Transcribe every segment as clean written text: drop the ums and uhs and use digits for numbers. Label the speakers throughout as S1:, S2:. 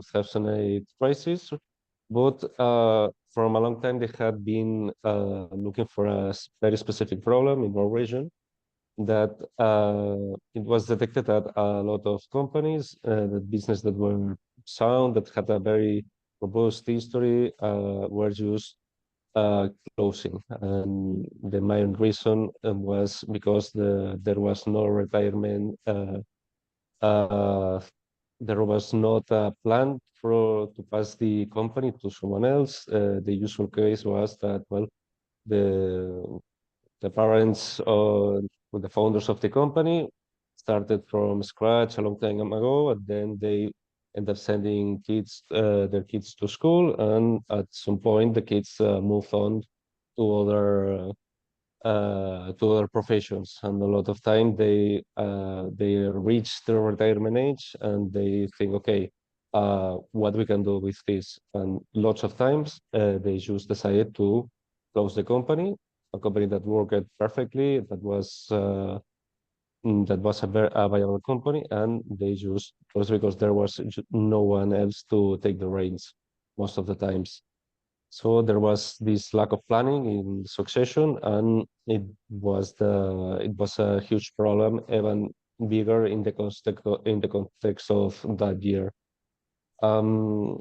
S1: 2008 crisis, but from a long time they had been looking for a very specific problem in our region that it was detected that a lot of companies, that business that were sound, that had a very robust history, were just uh, closing. And the main reason was because there was no retirement, uh, there was not a plan to pass the company to someone else. The usual case was that, well, the the parents or the founders of the company started from scratch a long time ago, and then they end up sending their kids to school, and at some point the kids move on to other professions, and a lot of time they reach their retirement age and they think, okay, what we can do with this, and lots of times they just decided to close the company, a company that worked perfectly, that was a viable company, and they just closed because there was no one else to take the reins most of the times. So there was this lack of planning in succession, and it was a huge problem, even bigger in the context of that year. Um,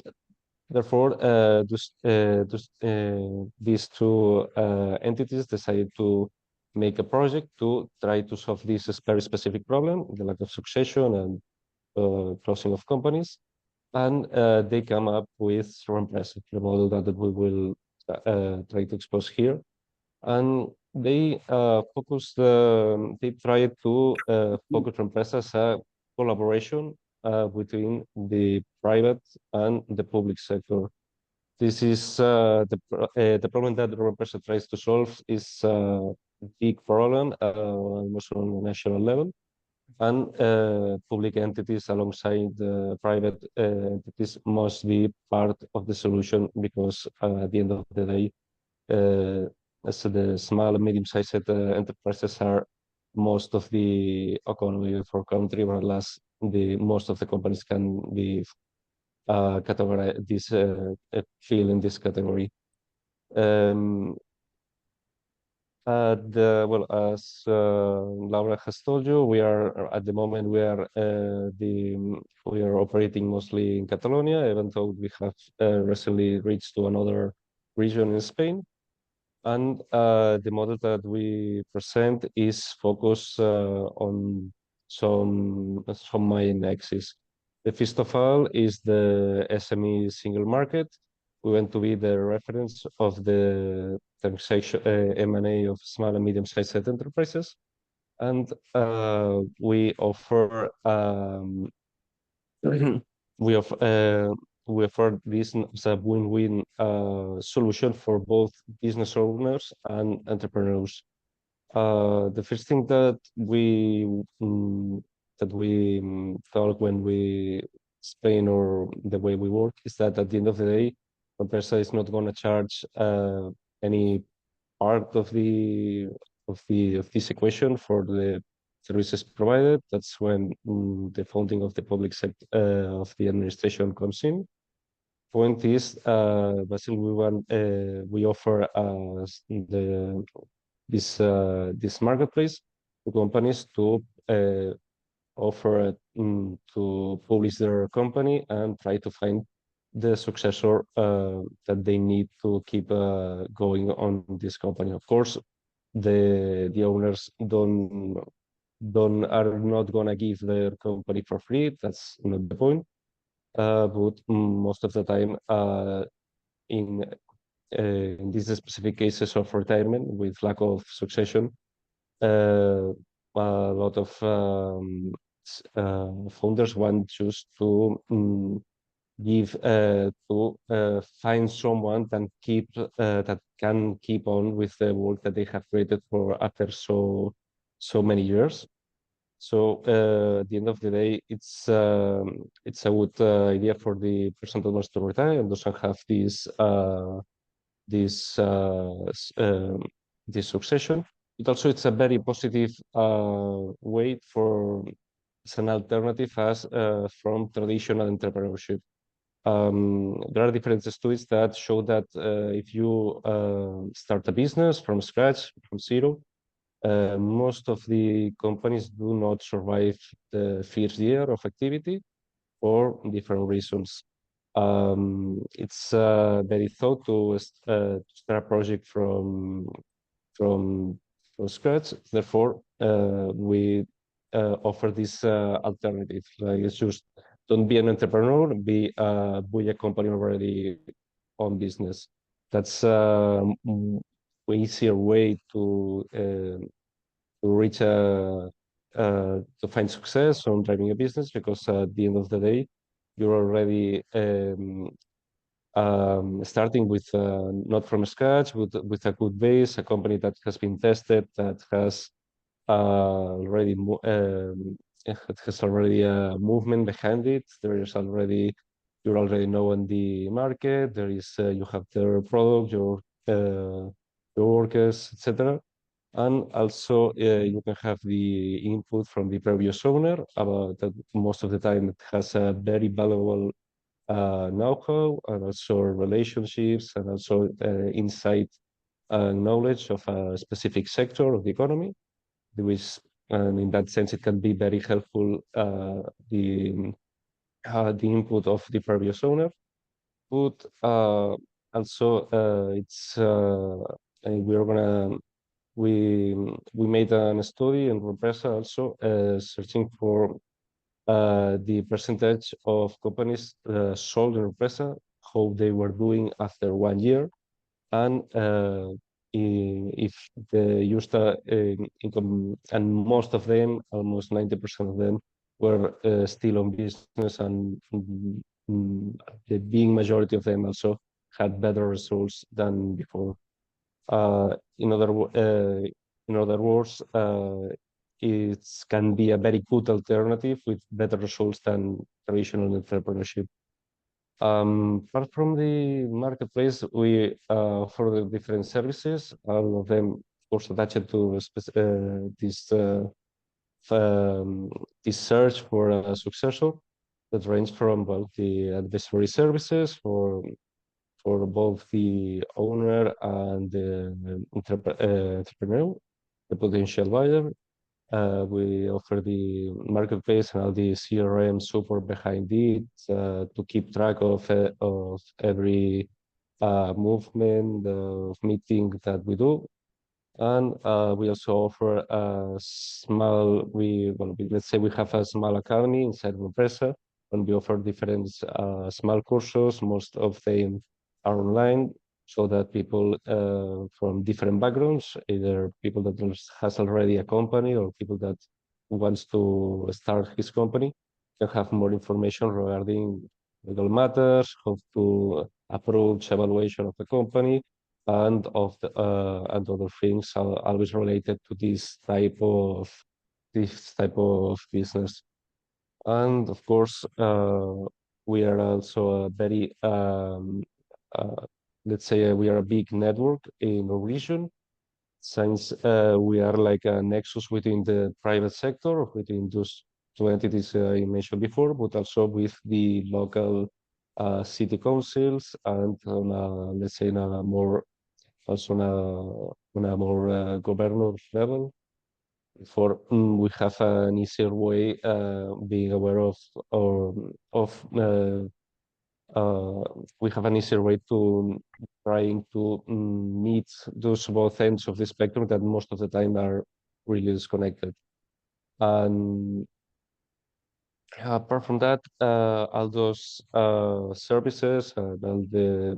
S1: Therefore, these two entities decided to make a project to try to solve this very specific problem, the lack of succession and closing of companies. And they come up with Reempresa, the model that we will try to expose here. And they tried to focus Reempresa as a collaboration between the private and the public sector. This is the problem that Reempresa tries to solve is a big problem, almost on a national level, and public entities alongside the private entities must be part of the solution because at the end of the day, so the small and medium-sized enterprises are most of the economy of our country, whereas the most of the companies can be categorized this field in this category. Um, well, as Laura has told you, we are at the moment we are operating mostly in Catalonia, even though we have recently reached to another region in Spain. And the model that we present is focused on some main axes. The first of all is the SME single market. We want to be the reference of the transaction M&A of small and medium-sized enterprises, and we offer we offer this as a win-win solution for both business owners and entrepreneurs. The first thing that we thought when we explain or the way we work is that at the end of the day, Compressa is not going to charge any part of this equation for the services provided. That's when the funding of the public sector of the administration comes in. Point is, basically, we offer this marketplace to companies to offer to publish their company and try to find the successor that they need to keep going on this company. Of course, the owners don't are not gonna give their company for free. That's not the point. But most of the time, in in these specific cases of retirement with lack of succession, a lot of founders want just to give to find someone that can keep on with the work that they have created for after so many years. So at the end of the day, it's a good idea for the person that wants to retire and doesn't have this this succession. But also, it's a very positive way for it's an alternative as from traditional entrepreneurship. there are different studies that show that if you start a business from scratch, from zero, most of the companies do not survive the first year of activity for different reasons. It's very thought to start a project from from scratch. Therefore, we offer this alternative. Like it's just don't be an entrepreneur, be a company already on business. That's easier way to reach to find success on driving a business because at the end of the day, you're already starting with not from scratch, with a good base, a company that has been tested, that has already it has already a movement behind it. There is already you're already known the market. There is you have their product, your workers, etc. And also you can have the input from the previous owner about that most of the time it has a very valuable know-how and also relationships and also insight and knowledge of a specific sector of the economy, which and in that sense it can be very helpful the input of the previous owner. But also it's and we're gonna we we made a study in Reempresa also searching for the percentage of companies sold in Reempresa, how they were doing after 1 year, and if the used income, and most of them, almost 90% of them, were still on business, and the being majority of them also had better results than before. Uh, in other wo- uh, in other words, it can be a very good alternative with better results than traditional entrepreneurship. Apart from the marketplace, we offer the different services, all of them, of course, attached to this um, this search for a successor that range from well, the advisory services for both the owner and the entrepreneur, the potential buyer. We offer the marketplace and all the CRM support behind it to keep track of every movement of meeting that we do. And we also offer a small, let's say we have a small academy inside Reempresa, and we offer different small courses. Most of them are online, so that people from different backgrounds, either people that has already a company or people that wants to start his company, can have more information regarding legal matters, how to approach evaluation of the company, and of the and other things are always related to this type of business. And of course, we are also a very let's say we are a big network in our region, since we are like a nexus within the private sector, within those two entities I mentioned before, but also with the local city councils and on let's say on a more also on a more governor level. For we have an easier way being aware or of uh, we have an easier way to trying to meet those both ends of the spectrum that most of the time are really disconnected. And apart from that, all those services and all the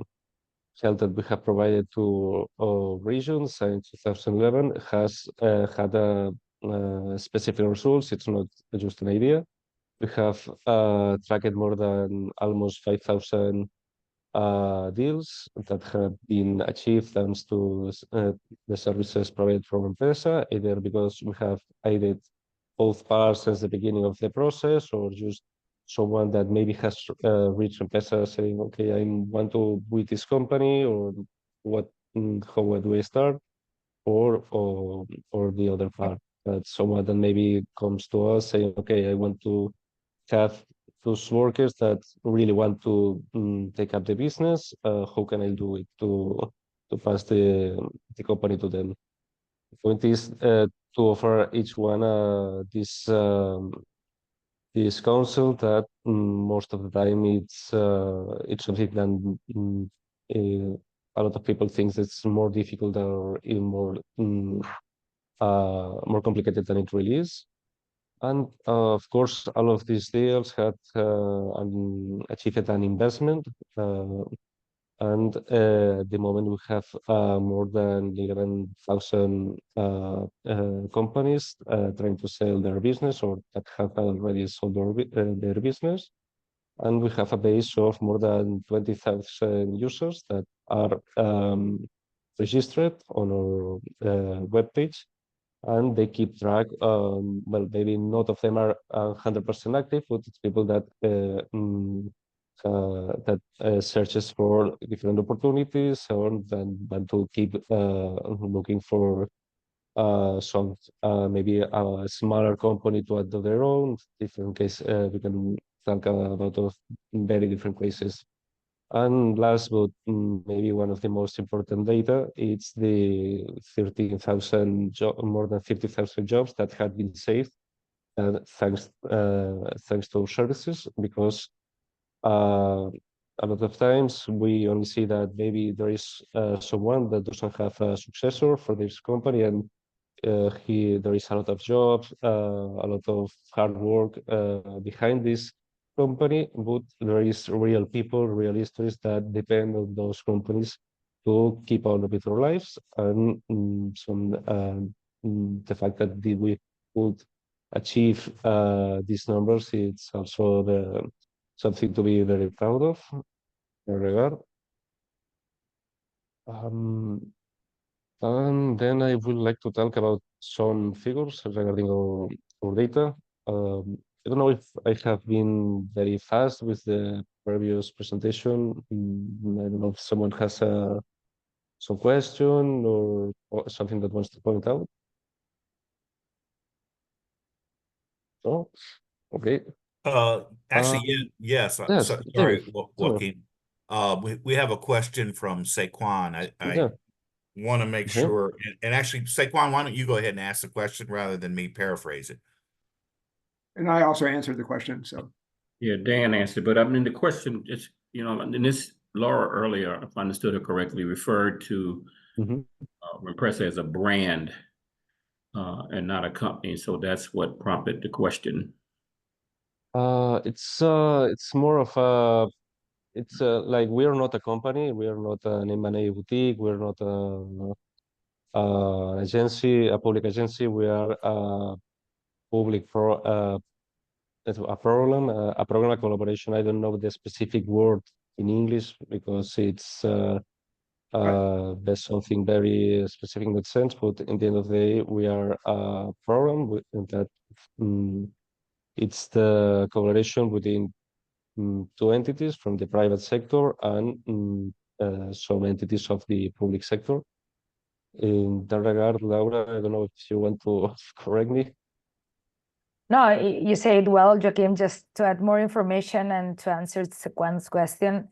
S1: help that we have provided to our regions since 2011 has had specific results. It's not just an idea. We have tracked more than almost 5,000 deals that have been achieved thanks to the services provided from Empresa, either because we have aided both parts since the beginning of the process, or just someone that maybe has reached Empresa saying, okay, I want to with this company, or what, how do I start? Or the other part, that someone that maybe comes to us saying, okay, I want to have those workers that really want to take up the business. How can I do it to pass the company to them? The point is to offer each one this counsel that most of the time it's something that a lot of people think it's more difficult or even more complicated than it really is. And of course, all of these deals had achieved an investment. And at the moment, we have more than 11,000 companies trying to sell their business or that have already sold their business. And we have a base of more than 20,000 users that are registered on our webpage, and they keep track. Well, maybe not of them are 100% active, but it's people that searches for different opportunities or than to keep looking for some maybe a smaller company to add to their own. Different case, we can talk about of very different cases. And last, but maybe one of the most important data, it's the 13,000 more than 50,000 jobs that had been saved thanks to our services, because a lot of times we only see that maybe there is someone that doesn't have a successor for this company, and there is a lot of jobs, a lot of hard work behind this company, but there is real people, real histories that depend on those companies to keep on with their lives. And the fact that we could achieve these numbers, it's also something to be very proud of in that regard. And then I would like to talk about some figures regarding our data. I don't know if I have been very fast with the previous presentation. I don't know if someone has some question or something that wants to point out. No? Okay.
S2: Actually, yes.
S1: Yes,
S2: Sorry,
S1: Jimmy.
S2: Joaquin. We have a question from Saquon. I
S1: Yeah.
S2: want to make
S1: Okay.
S2: sure, and actually, Saquon, why don't you go ahead and ask the question rather than me paraphrase it?
S3: And I also answered the question, so.
S4: Yeah, Dan answered, but I mean, the question is, in this, Laura earlier, if I understood her correctly, referred to Reempresa as a brand and not a company. So that's what prompted the question.
S1: It's more of it's like we are not a company, we are not an M&A boutique, we're not an agency, a public agency. We are a public a program, a collaboration. I don't know the specific word in English because it's there's something very specific in that sense. But in the end of the day, we are a program that it's the collaboration within two entities from the private sector and some entities of the public sector. In that regard, Laura, I don't know if you want to correct me.
S5: No, you say it well, Joaquim. Just to add more information and to answer Sequan's question,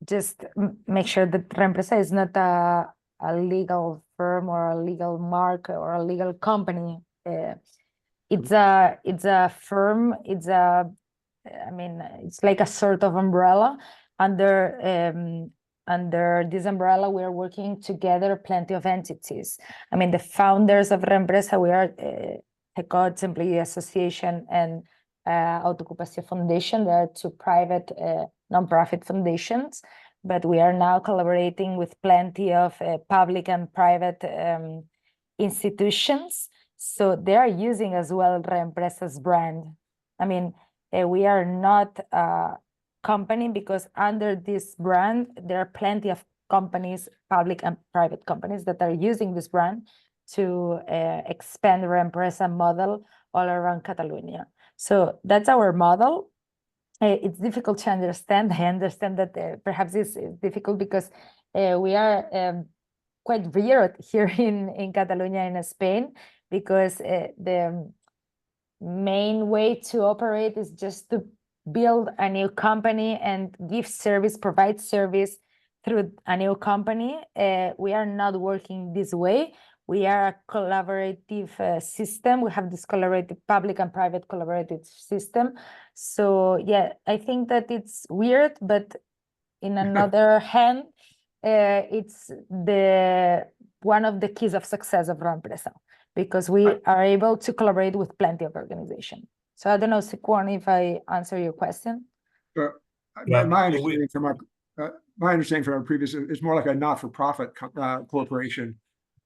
S5: just make sure that Reempresa is not a legal firm or a legal mark or a legal company. It's a firm. I mean, it's like a sort of umbrella. Under this umbrella, we are working together, plenty of entities. I mean, the founders of Reempresa, we are TECODS Employee Association and Autoocupación Foundation. They are two private nonprofit foundations, but we are now collaborating with plenty of public and private institutions. So they are using as well Reempresa's brand. I mean, we are not a company because under this brand, there are plenty of companies, public and private companies that are using this brand to expand the Reempresa model all around Catalonia. So that's our model. It's difficult to understand. I understand that perhaps it's difficult because we are quite weird here in Catalonia in Spain, because main way to operate is just to build a new company and give service, provide service through a new company. We are not working this way. We are a collaborative system. We have this collaborative public and private collaborative system. So yeah, I think that it's weird, but in another hand, it's one of the keys of success of Reempresa, because we are able to collaborate with plenty of organizations. So I don't know, Sequan, if I answer your question.
S3: But
S2: Yeah,
S3: my
S2: so we-
S3: understanding from our previous, it's more like a not-for-profit corporation,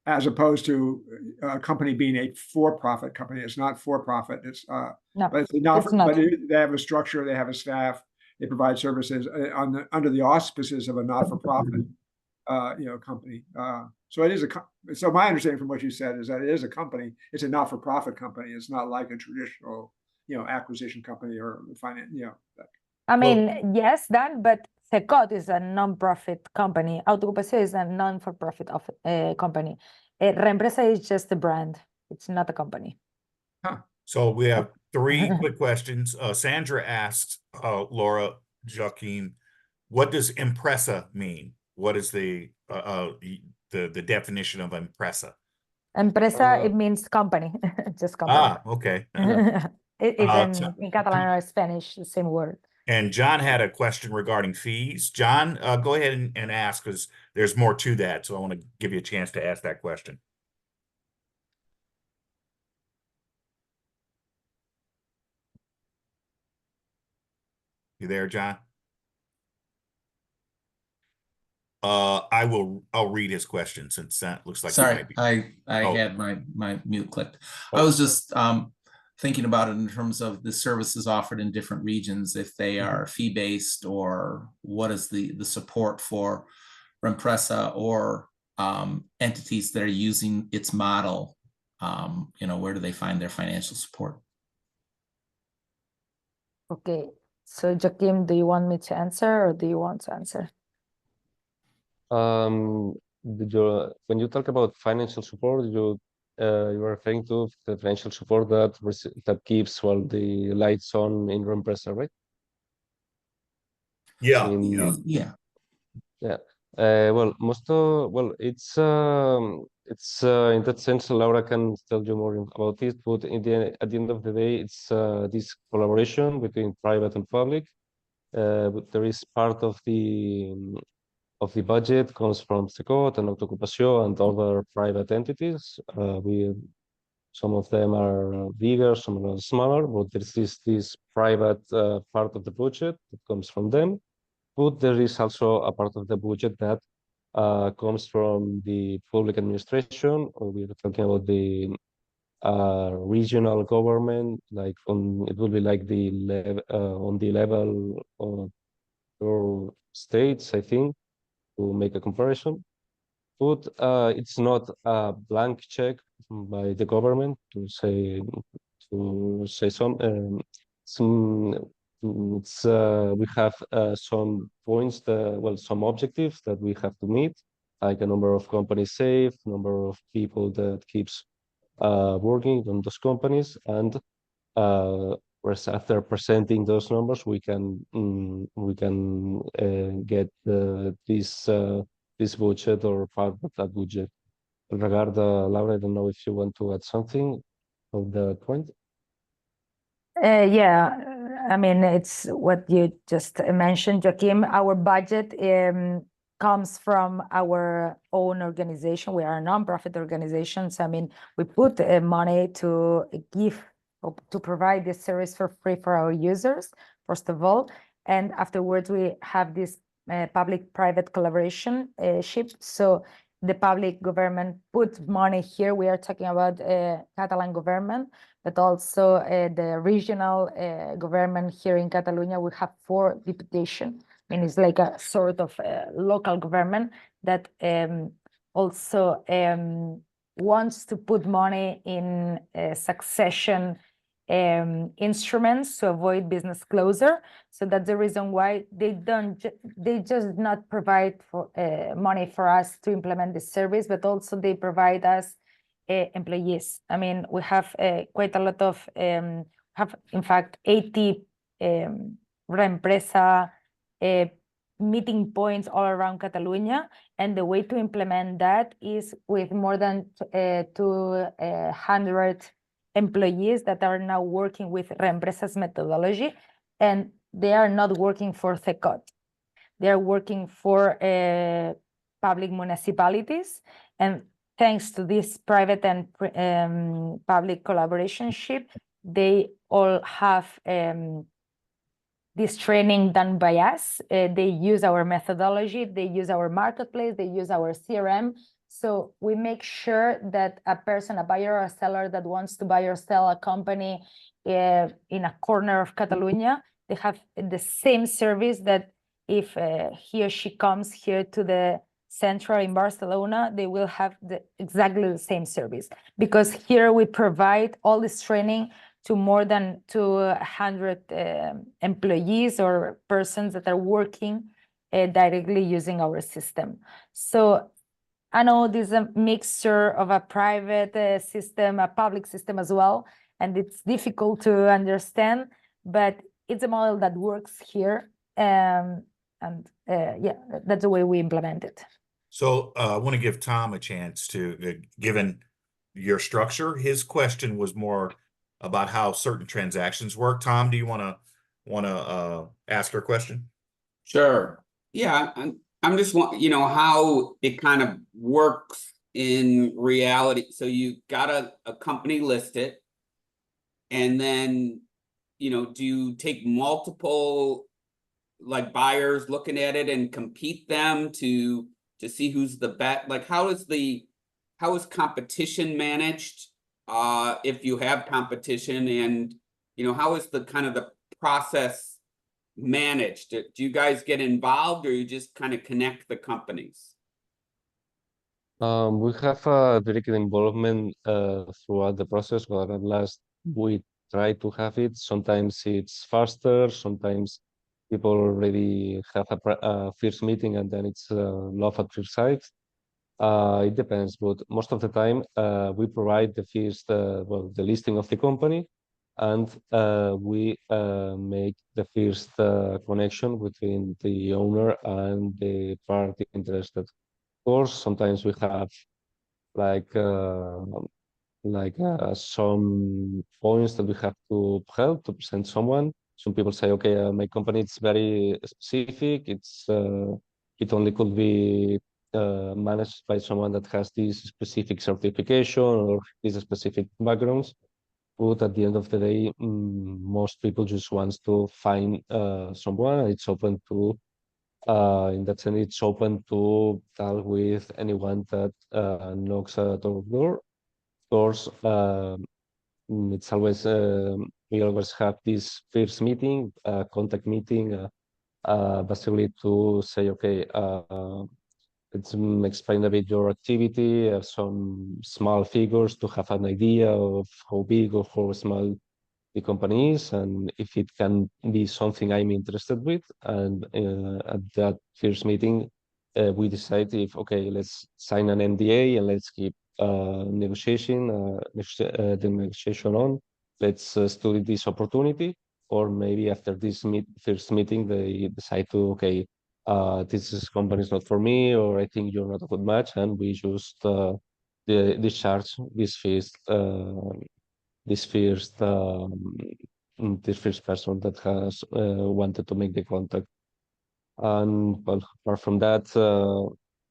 S3: as opposed to a company being a for-profit company. It's not for-profit. It's
S5: No,
S3: but it's not.
S5: it's not.
S3: But they have a structure. They have a staff. They provide services under the auspices of a not-for-profit, company. So it is so my understanding from what you said is that it is a company. It's a not-for-profit company. It's not like a traditional, acquisition company or finance.
S5: I mean, yes, Dan, but Secot is a non-profit company. Autoocupación is a non-for-profit company. Reempresa is just a brand. It's not a company.
S2: So we have 3 quick questions. Sandra asks, Laura, Joaquin, what does Impresa mean? What is the definition of Impresa?
S5: Empresa, it means company, just company.
S2: Ah, okay.
S5: It's in Catalan or Spanish, the same word.
S2: And John had a question regarding fees. John, go ahead and ask, because there's more to that. So I want to give you a chance to ask that question. You there, John? I'll read his question, since that looks like he
S6: Sorry,
S2: might be.
S6: I
S2: Oh.
S6: had my mute clicked. I was just thinking about it in terms of the services offered in different regions, if they are fee-based, or what is the support for Reempresa or entities that are using its model. Where do they find their financial support?
S5: Okay, so Joaquim, do you want me to answer or do you want to answer?
S1: When you talk about financial support, you are referring to the financial support that keeps while the lights on in Reempresa, right?
S2: Yeah.
S6: Yeah.
S1: Well, it's in that sense, Laura can tell you more about it, but at the end of the day, it's this collaboration between private and public. But there is part of the budget comes from Secot and Autoocupación and other private entities. Some of them are bigger, some are smaller, but there is this private part of the budget that comes from them. But there is also a part of the budget that comes from the public administration, or we're talking about the regional government, it will be like on the level of your states, I think, to make a comparison. But it's not a blank check by the government to say some. We have some points some objectives that we have to meet, like a number of companies saved, number of people that keeps working on those companies, and after presenting those numbers, we can get this budget or part of that budget. Laura, I don't know if you want to add something of the point.
S5: Yeah, I mean, it's what you just mentioned, Joaquim. Our budget comes from our own organization. We are a non-profit organization. So, I mean, we put money to provide this service for free for our users, first of all. And afterwards, we have this public-private collaboration ship. So the public government puts money here. We are talking about Catalan government, but also the regional government here in Catalonia. We have 4 deputations. I mean, it's like a sort of local government that also wants to put money in succession instruments to avoid business closure. So that's the reason why they just not provide for money for us to implement this service, but also they provide us employees. I mean, we have quite a lot of, have in fact 80 Reempresa meeting points all around Catalonia. And the way to implement that is with more than 200 employees that are now working with Reempresa's methodology. And they are not working for CECOT. They are working for public municipalities. And thanks to this private and public collaborationship, they all have this training done by us. They use our methodology, they use our marketplace, they use our CRM. So we make sure that a person, a buyer or a seller that wants to buy or sell a company in a corner of Catalonia, they have the same service that if he or she comes here to the center in Barcelona, they will have exactly the same service. Because here we provide all this training to more than 200 employees or persons that are working directly using our system. So I know this is a mixture of a private system, a public system as well, and it's difficult to understand, but it's a model that works here. Yeah, that's the way we implement it.
S2: So I want to give Tom a chance to, given your structure, his question was more about how certain transactions work. Tom, do you want to ask her question?
S7: Sure. Yeah, I'm just want, you know, how it kind of works in reality. So you got a company listed, and then, you know, do you take multiple like buyers looking at it and compete them to see who's the best? Like, how is competition managed? If you have competition, and you know, how is the kind of the process managed? Do you guys get involved, or you just kind of connect the companies?
S1: We have a direct involvement throughout the process, but at last we try to have it. Sometimes it's faster, sometimes people already have a first meeting and then it's love at first sight. It depends, but most of the time we provide the first, well, the listing of the company, and we make the first connection between the owner and the party interested. Of course, sometimes we have like some points that we have to help to present someone. Some people say, okay, my company is very specific. It only could be managed by someone that has this specific certification or these specific backgrounds. But at the end of the day, most people just want to find someone. It's open to, in that sense, it's open to talk with anyone that knocks at our door. Of course, it's always, we always have this first meeting, contact meeting, basically to say, okay, let's explain a bit your activity, some small figures to have an idea of how big or how small the company is, and if it can be something I'm interested with. And at that first meeting, we decide if, okay, let's sign an NDA and let's keep the negotiation on. Let's study this opportunity, or maybe after this first meeting, they decide to, okay, this company is not for me, or I think you're not a good match, and we just discharge this first person that has wanted to make the contact. And well, apart from that,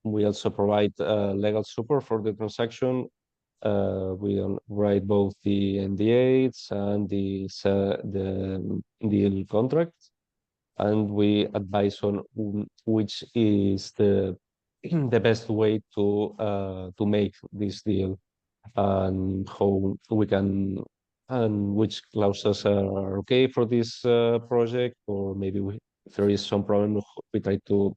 S1: we also provide legal support for the transaction. We write both the NDAs and the deal contract, and we advise on which is the best way to make this deal, and how we can, and which clauses are okay for this project, or maybe if there is some problem, we try to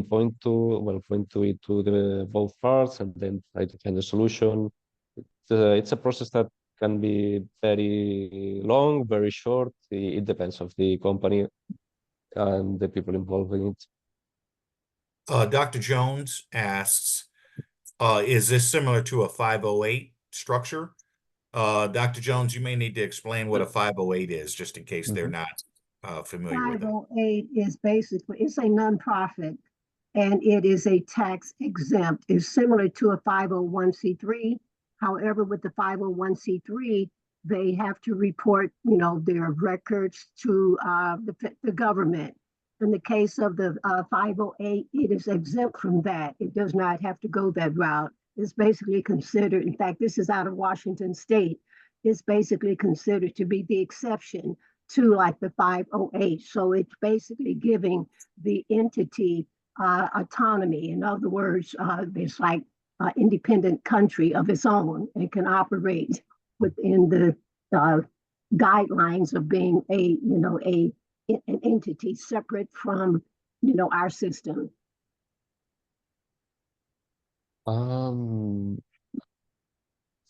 S1: point to it to the both parts, and then try to find a solution. It's a process that can be very long, very short. It depends of the company and the people involved in it.
S2: Dr. Jones asks, Is this similar to a 508 structure? Dr. Jones, you may need to explain what a 508 is, just in case they're not familiar with it.
S8: 508 is basically, it's a nonprofit and it is a tax exempt. It's similar to a 501c3. However, with the 501c3, they have to report, their records to the government. In the case of the 508, it is exempt from that. It does not have to go that route. It's basically considered, in fact, this is out of Washington State. It's basically considered to be the exception to like the 508. So it's basically giving the entity autonomy. In other words, it's like an independent country of its own and can operate within the guidelines of being an entity separate from, our system.
S1: I'm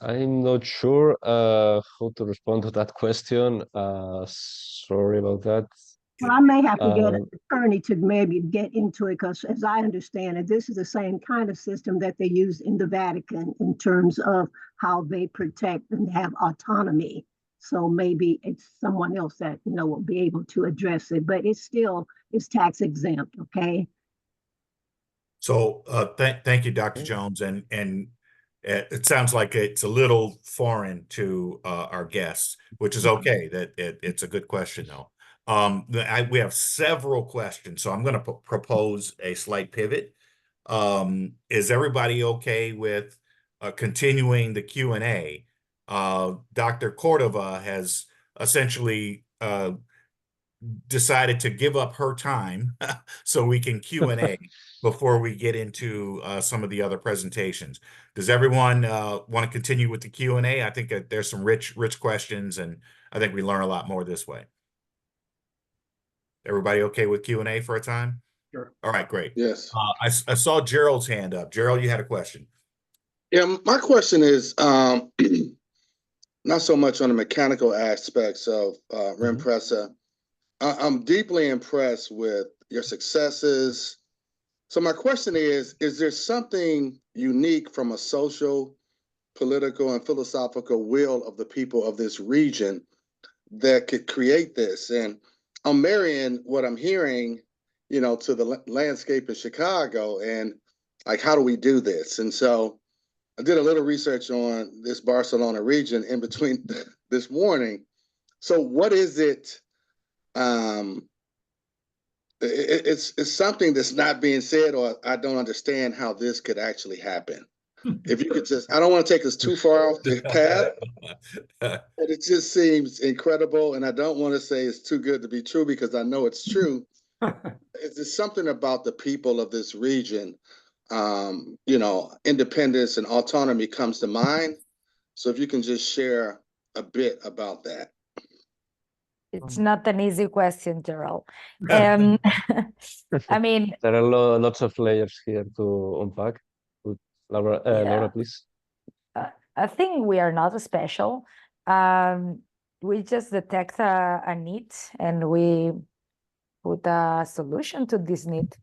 S1: not sure how to respond to that question. Sorry about that.
S8: Well, I may have to get an attorney to maybe get into it, because as I understand it, this is the same kind of system that they use in the Vatican in terms of how they protect and have autonomy. So maybe it's someone else that, will be able to address it, but it's tax exempt, okay?
S2: So thank you, Dr. Jones. And it sounds like it's a little foreign to our guests, which is okay. That it's a good question, though. We have several questions, so I'm going to propose a slight pivot. Is everybody okay with continuing the Q&A? Dr. Cordova has essentially decided to give up her time so we can Q&A before we get into some of the other presentations. Does everyone want to continue with the Q&A? I think that there's some rich questions, and I think we learn a lot more this way. Everybody okay with Q&A for a time?
S3: Sure.
S2: All right, great.
S9: Yes.
S2: I saw Gerald's hand up. Gerald, you had a question.
S9: Yeah, my question is not so much on the mechanical aspects of Reempresa. I'm deeply impressed with your successes. So my question is there something unique from a social, political, and philosophical will of the people of this region that could create this? And I'm marrying what I'm hearing, to the landscape in Chicago, and like, how do we do this? And so I did a little research on this Barcelona region in between this morning. So what is it? It's something that's not being said, or I don't understand how this could actually happen. If you could just, I don't want to take us too far off the path, but it just seems incredible. And I don't want to say it's too good to be true, because I know it's true. Is there something about the people of this region? Independence and autonomy comes to mind. So if you can just share a bit about that.
S5: It's not an easy question, Gerald. I mean,
S1: there are lots of layers here to unpack. Laura, Laura, please.
S5: I think we are not special. We just detect a need, and we put a solution to this need.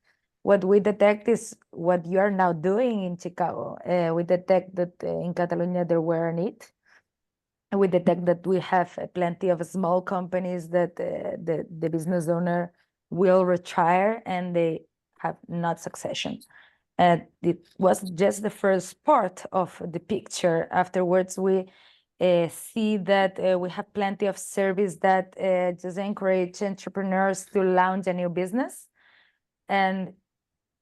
S5: What we detect is what you are now doing in Chicago. We detect that in Catalonia there were a need. We detect that we have plenty of small companies that the business owner will retire and they have not succession. And it was just the first part of the picture. Afterwards, we see that we have plenty of service that just encourage entrepreneurs to launch a new business. And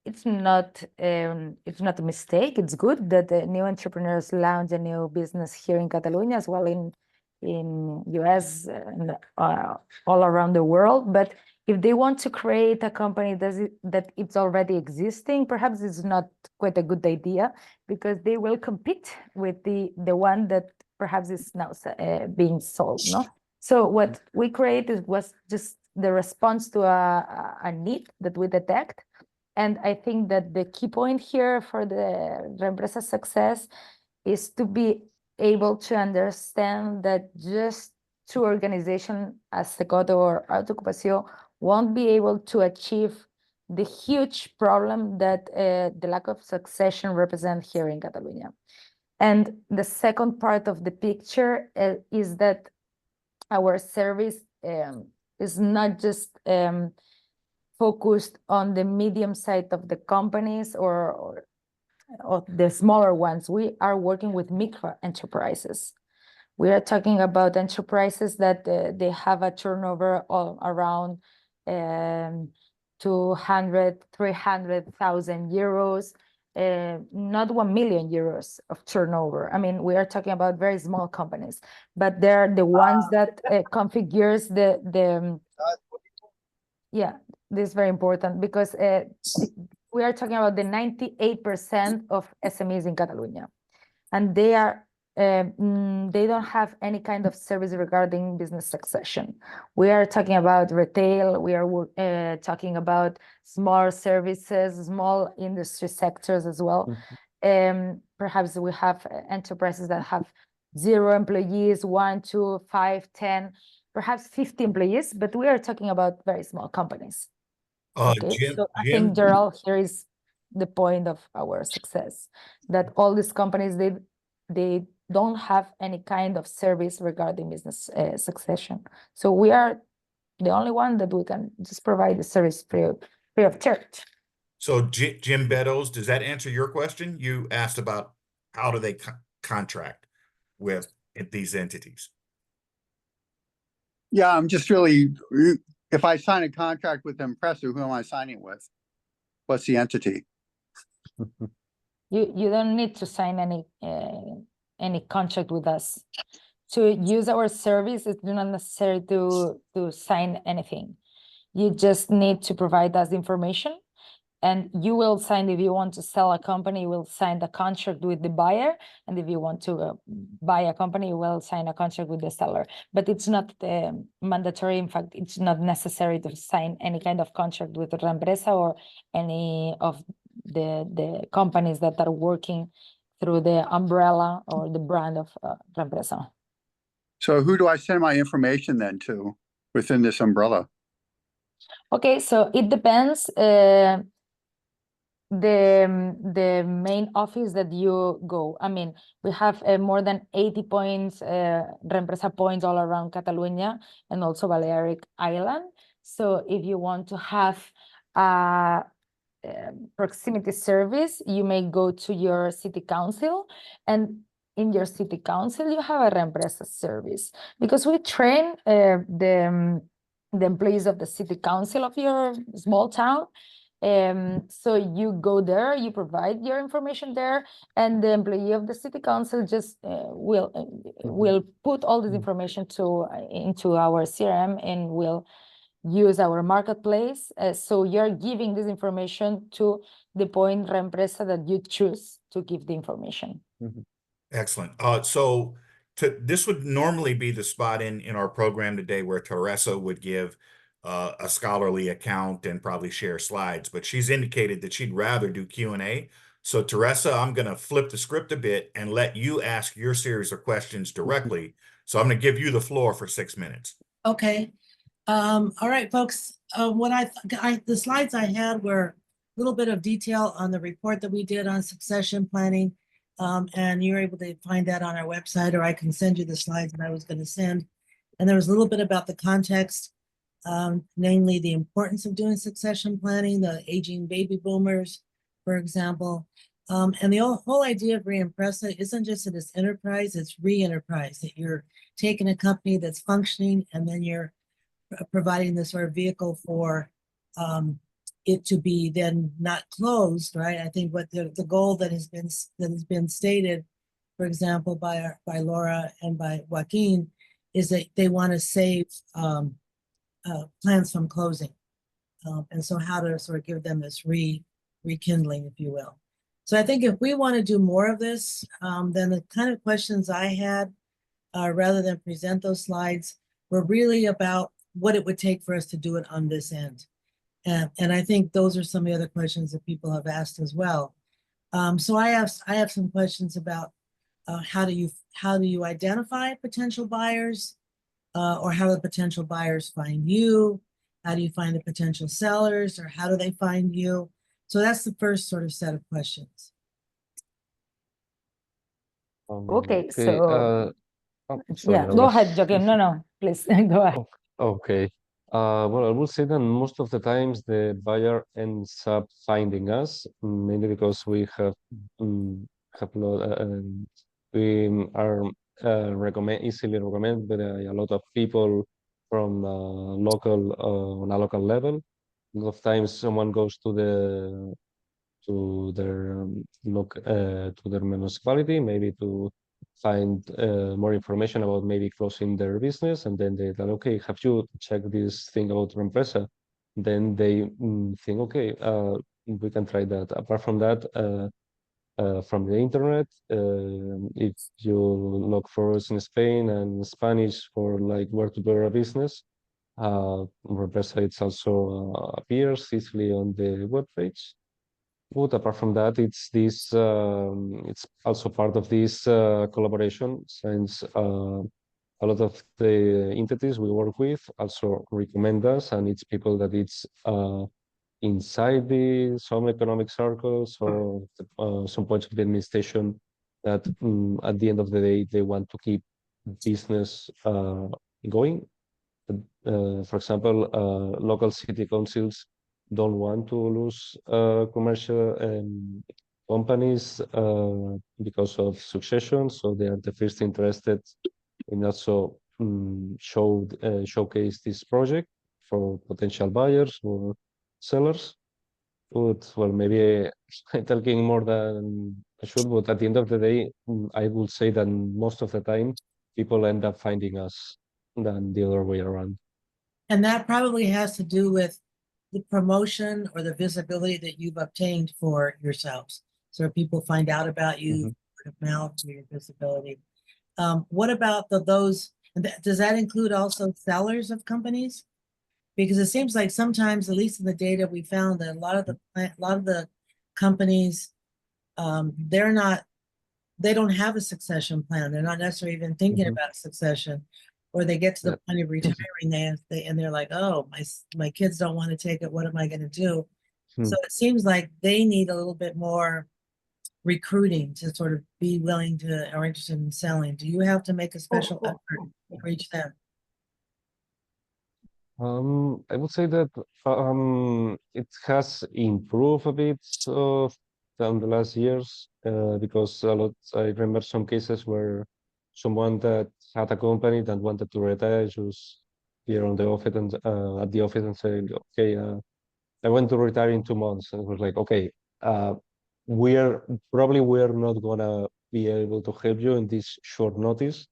S5: it's not a mistake. It's good that the new entrepreneurs launch a new business here in Catalonia, as well in US and all around the world. But if they want to create a company that it's already existing, perhaps it's not quite a good idea, because they will compete with the one that perhaps is now being sold. No. So what we created was just the response to a need that we detect. And I think that the key point here for the Reempresa success is to be able to understand that just two organizations as Secoto or Autoocupación won't be able to achieve the huge problem that the lack of succession represents here in Catalonia. And the second part of the picture is that our service is not just focused on the medium side of the companies or the smaller ones. We are working with micro enterprises. We are talking about enterprises that they have a turnover of around 200, 300,000 euros, not 1 million euros of turnover. I mean, we are talking about very small companies, but they're the ones that configures yeah, this is very important because we are talking about the 98% of SMEs in Catalonia, and they are they don't have any kind of service regarding business succession. We are talking about retail. We are talking about small services, small industry sectors as well. Perhaps we have enterprises that have 0 employees, 1, 2, 5, 10, perhaps 50 employees, but we are talking about very small companies. Okay, so I think Gerald, here is the point of our success, that all these companies, they don't have any kind of service regarding business succession. So we are the only one that we can just provide the service free of charge.
S2: So Jim Beddoes, does that answer your question? You asked about how do they contract with these entities?
S10: Yeah, I'm just really, if I sign a contract with Reempresa, who am I signing with? What's the entity?
S5: You don't need to sign any contract with us. To use our service, it's not necessary to sign anything. You just need to provide us information, and you will sign. If you want to sell a company, you will sign the contract with the buyer, and if you want to buy a company, you will sign a contract with the seller. But it's not mandatory. In fact, it's not necessary to sign any kind of contract with Reempresa or any of the companies that are working through the umbrella or the brand of Reempresa.
S10: So who do I send my information then to within this umbrella?
S5: Okay, so it depends. The main office that you go. I mean, we have more than 80 points, Reempresa points all around Catalonia and also Balearic Island. So if you want to have a proximity service, you may go to your city council, and in your city council you have a Reempresa service, because we train the employees of the city council of your small town. So you go there, you provide your information there, and the employee of the city council just will put all this information into our CRM and will use our marketplace. So you're giving this information to the point Reempresa that you choose to give the information.
S2: Excellent. So this would normally be the spot in our program today where Teresa would give a scholarly account and probably share slides, but she's indicated that she'd rather do Q&A. So Teresa, I'm going to flip the script a bit and let you ask your series of questions directly. So I'm going to give you the floor for 6 minutes.
S11: Okay. All right, folks. The slides I had were a little bit of detail on the report that we did on succession planning, and you're able to find that on our website, or I can send you the slides that I was going to send. And there was a little bit about the context, namely the importance of doing succession planning, the aging baby boomers, for example. And the whole idea of Reempresa isn't just that it's enterprise, it's re-enterprise, that you're taking a company that's functioning and then you're providing this sort of vehicle for it to be then not closed, right? I think what the goal that has been stated, for example, by Laura and by Joaquin, is that they want to save plans from closing, and so how to sort of give them this rekindling, if you will. So I think if we want to do more of this, then the kind of questions I had, rather than present those slides, were really about what it would take for us to do it on this end. And I think those are some of the other questions that people have asked as well. So I have some questions about how do you identify potential buyers, or how do the potential buyers find you? How do you find the potential sellers, or how do they find you? So that's the first sort of set of questions.
S5: Okay, so
S1: sorry,
S5: yeah, go
S1: Laura.
S5: ahead, Joaquin. No, please go ahead.
S1: Okay. Well, I will say that most of the times the buyer ends up finding us, mainly because we have we are easily recommended by a lot of people from local on a local level. A lot of times someone goes to their to their municipality, maybe to find more information about maybe closing their business, and then they tell, okay, have you checked this thing about Reempresa? Then they think, okay, we can try that. Apart from that, from the internet, if you look for us in Spain and Spanish for like where to do a business, Reempresa it's also appears easily on the web page. But apart from that, it's this. It's also part of this collaboration, since a lot of the entities we work with also recommend us, and it's people that it's inside some economic circles or some points of the administration that at the end of the day they want to keep business going. For example, local city councils don't want to lose commercial companies because of succession, so they are the first interested in also showcase this project for potential buyers or sellers. But well, maybe I'm talking more than I should, but at the end of the day, I would say that most of the time people end up finding us than the other way around.
S11: And that probably has to do with the promotion or the visibility that you've obtained for yourselves. So people find out about you, word of mouth, your visibility. What about those, does that include also sellers of companies? Because it seems like sometimes, at least in the data we found, that a lot of the companies, they don't have a succession plan. They're not necessarily even thinking about succession, or they get to the point of retiring and they're like, oh, my kids don't want to take it. What am I going to do? So it seems like they need a little bit more recruiting to sort of be willing to or interested in selling. Do you have to make a special effort to reach them?
S1: I would say that it has improved a bit than the last years because I remember some cases where someone that had a company that wanted to retire just here on the office and at the office and say, okay, I want to retire in 2 months, and it was like, okay, we're not gonna be able to help you in this short notice.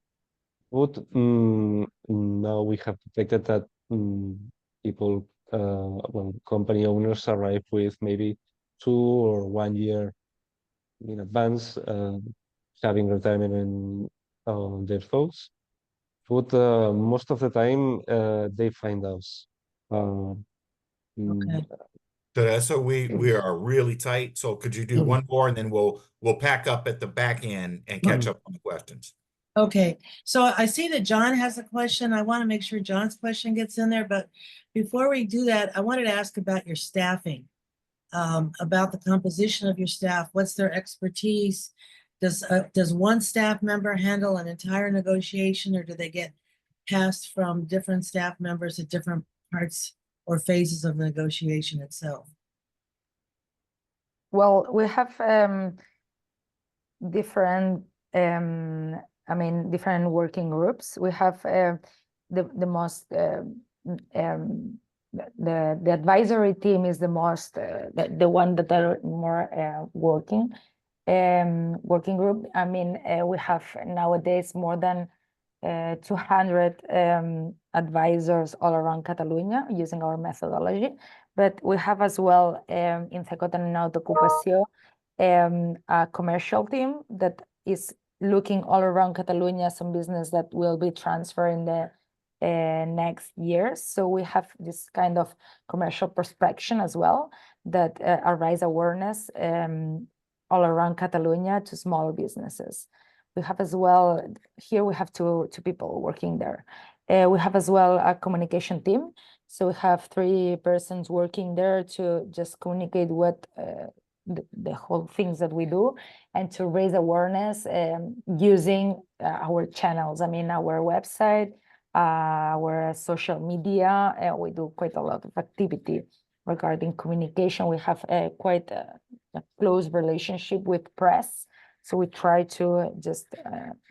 S1: But now we have detected that people, well, company owners arrive with maybe 2 or 1 year in advance, having retirement on their thoughts. But most of the time, they find us.
S11: Okay.
S2: Teresa, we are really tight, so could you do one more and then we'll pack up at the back end and catch up on the questions.
S11: Okay, so I see that John has a question. I want to make sure John's question gets in there, but before we do that, I wanted to ask about your staffing, about the composition of your staff. What's their expertise? Does one staff member handle an entire negotiation, or do they get passed from different staff members at different parts or phases of the negotiation itself?
S5: Well, we have different different working groups. We have the most the advisory team is the most the one that are more working group. I mean, we have nowadays more than 200 advisors all around Catalonia using our methodology, but we have as well in Cecota and Autoocupació a commercial team that is looking all around Catalonia, some business that will be transferred in the next years. So we have this kind of commercial prospection as well that raise awareness all around Catalonia to small businesses. We have as well, here we have two people working there. We have as well a communication team So we have 3 persons working there to just communicate what the whole things that we do and to raise awareness using our channels. I mean, our website, our social media. We do quite a lot of activity regarding communication. We have quite a close relationship with press. So we try to just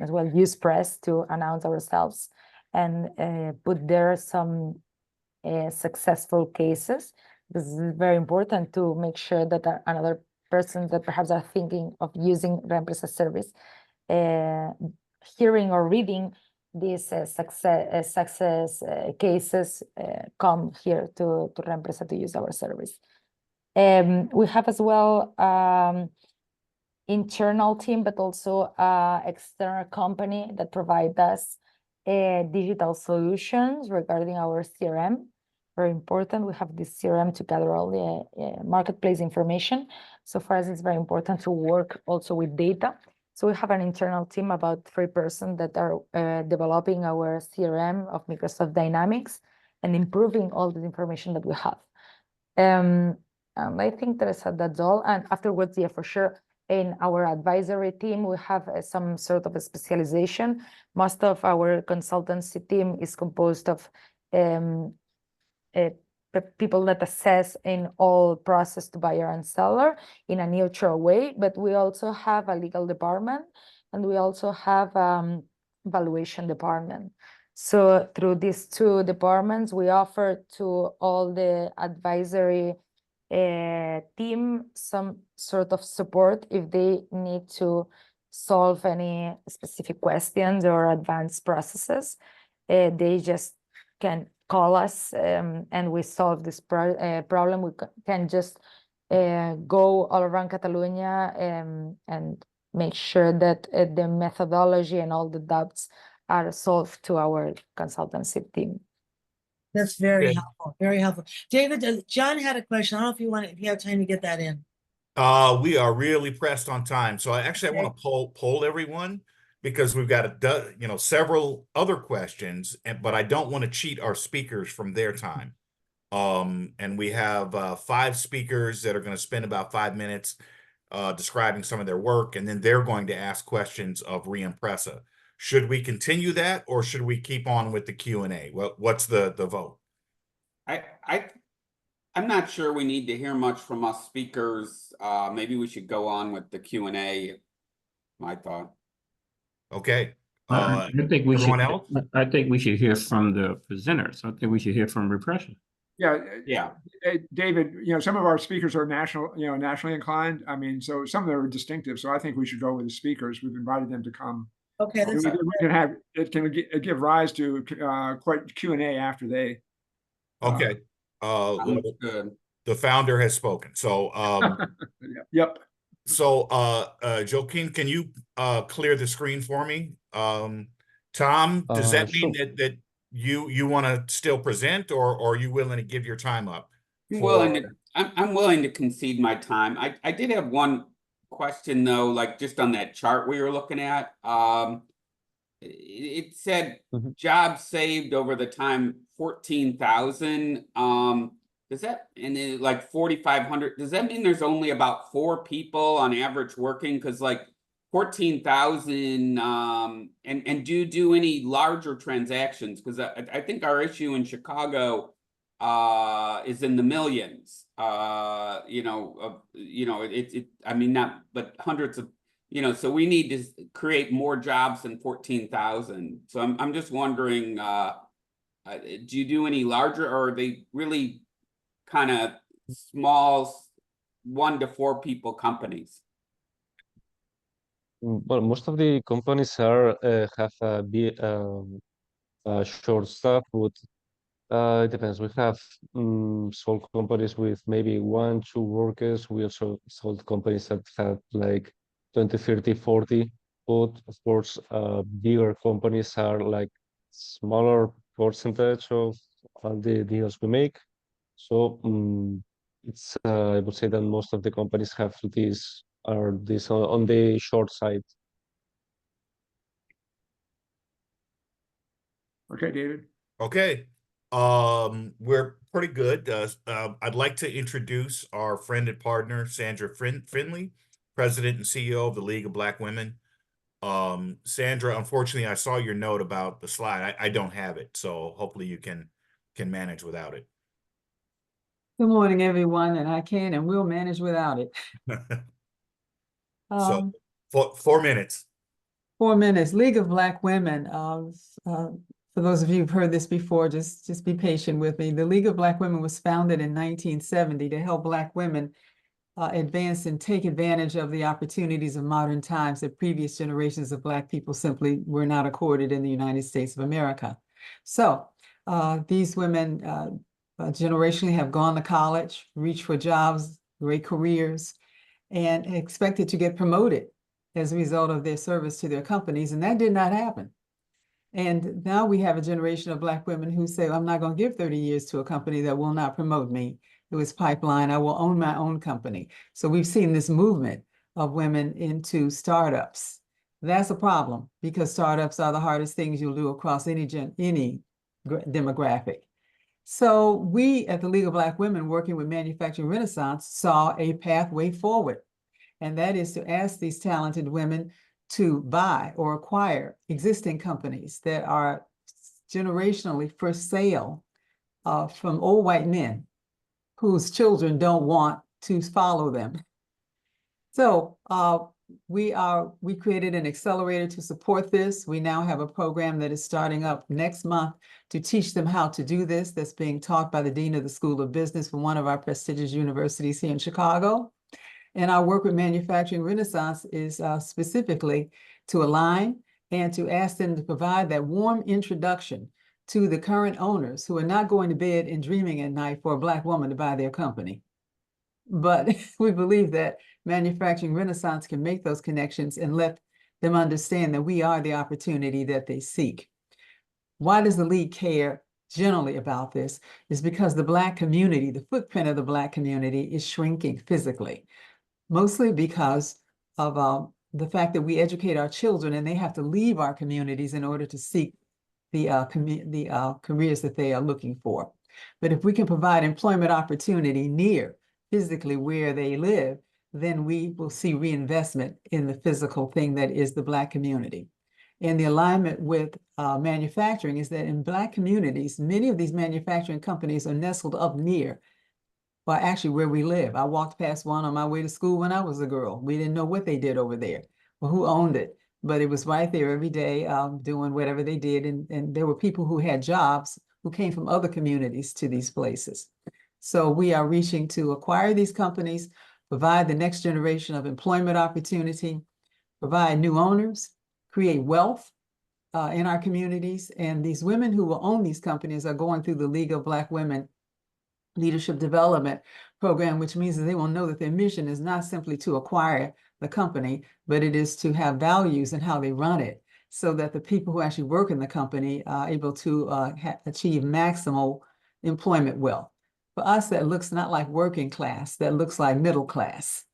S5: as well use press to announce ourselves and put there some successful cases. This is very important to make sure that another person that perhaps are thinking of using Reempresa service, hearing or reading these success cases, come here to Reempresa to use our service. We have as well internal team, but also external company that provide us digital solutions regarding our CRM. Very important. We have this CRM to gather all the marketplace information. So for us, it's very important to work also with data. So we have an internal team, about 3 persons that are developing our CRM of Microsoft Dynamics and improving all the information that we have. And I think that's all. And afterwards, yeah, for sure, in our advisory team, we have some sort of a specialization. Most of our consultancy team is composed of people that assess in all process to buyer and seller in a neutral way, but we also have a legal department and we also have valuation department. So through these 2 departments, we offer to all the advisory team some sort of support if they need to solve any specific questions or advanced processes. They just can call us and we solve this problem. We can just go all around Catalonia and make sure that the methodology and all the doubts are solved to our consultancy team.
S11: That's very helpful, very helpful. David, John had a question. I don't know if you have time to get that in.
S2: We are really pressed on time. So I want to poll everyone because we've got several other questions, but I don't want to cheat our speakers from their time. And we have 5 speakers that are going to spend about 5 minutes describing some of their work, and then they're going to ask questions of Reempresa. Should we continue that, or should we keep on with the Q&A? What's the vote?
S7: I'm not sure we need to hear much from us speakers. Maybe we should go on with the Q&A. My thought.
S2: Okay.
S4: I think we
S2: everyone
S4: should.
S2: else?
S4: I think we should hear from the presenters. I think we should hear from Reempresa.
S3: Yeah. David, some of our speakers are nationally inclined. I mean, so some of them are distinctive. So I think we should go with the speakers. We've invited them to come.
S11: Okay.
S3: It can give rise to quite Q&A after they.
S2: Okay.
S7: Good.
S2: The founder has spoken. So
S3: yep.
S2: So Joaquin, can you clear the screen for me? Tom, does that mean that you want to still present, or are you willing to give your time up?
S7: I'm willing to concede my time. I did have one question though, like just on that chart we were looking at. It said jobs saved over the time 14,000. Does that, and then like 4,500, does that mean there's only about 4 people on average working? Because like 14,000, and do you do any larger transactions? Because I think our issue in Chicago is in the millions. I mean, not, but hundreds of, so we need to create more jobs than 14,000. So I'm just wondering, do you do any larger, or are they really kind of small 1 to 4 people companies?
S1: Well, most of the companies have a big short staff, but it depends. We have sold companies with maybe 1, 2 workers. We also sold companies that have like 20, 30, 40. But of course, bigger companies are like smaller percentage of all the deals we make. So it's I would say that most of the companies have this on the short side.
S3: Okay, David.
S2: Okay. We're pretty good. I'd like to introduce our friend and partner, Sandra Finley, President and CEO of the League of Black Women. Sandra, unfortunately, I saw your note about the slide. I don't have it, so hopefully you can manage without it.
S12: Good morning, everyone, and I can and will manage without it.
S2: So 4 minutes.
S12: 4 minutes. League of Black Women. For those of you who've heard this before, just be patient with me. The League of Black Women was founded in 1970 to help Black women advance and take advantage of the opportunities of modern times that previous generations of Black people simply were not accorded in the United States of America. So these women generationally have gone to college, reached for jobs, great careers, and expected to get promoted as a result of their service to their companies, and that did not happen. And now we have a generation of Black women who say, I'm not going to give 30 years to a company that will not promote me. It was pipeline. I will own my own company. So we've seen this movement of women into startups. That's a problem because startups are the hardest things you'll do across any demographic. So we at the League of Black Women, working with Manufacturing Renaissance, saw a pathway forward. And that is to ask these talented women to buy or acquire existing companies that are generationally for sale from old white men whose children don't want to follow them. So we created an accelerator to support this. We now have a program that is starting up next month to teach them how to do this. That's being taught by the Dean of the School of Business from one of our prestigious universities here in Chicago. And our work with Manufacturing Renaissance is specifically to align and to ask them to provide that warm introduction to the current owners who are not going to bed and dreaming at night for a Black woman to buy their company. But we believe that Manufacturing Renaissance can make those connections and let them understand that we are the opportunity that they seek. Why does the League care generally about this? Is because the Black community, the footprint of the Black community is shrinking physically. Mostly because of the fact that we educate our children and they have to leave our communities in order to seek the careers that they are looking for. But if we can provide employment opportunity near physically where they live, then we will see reinvestment in the physical thing that is the Black community. And the alignment with manufacturing is that in Black communities, many of these manufacturing companies are nestled up near actually where we live. I walked past one on my way to school when I was a girl. We didn't know what they did over there or who owned it, but it was right there every day doing whatever they did. And there were people who had jobs who came from other communities to these places. So we are reaching to acquire these companies, provide the next generation of employment opportunity, provide new owners, create wealth in our communities. And these women who will own these companies are going through the League of Black Women Leadership Development Program, which means that they will know that their mission is not simply to acquire the company, but it is to have values in how they run it so that the people who actually work in the company are able to achieve maximal employment wealth. For us, that looks not like working class, that looks like middle class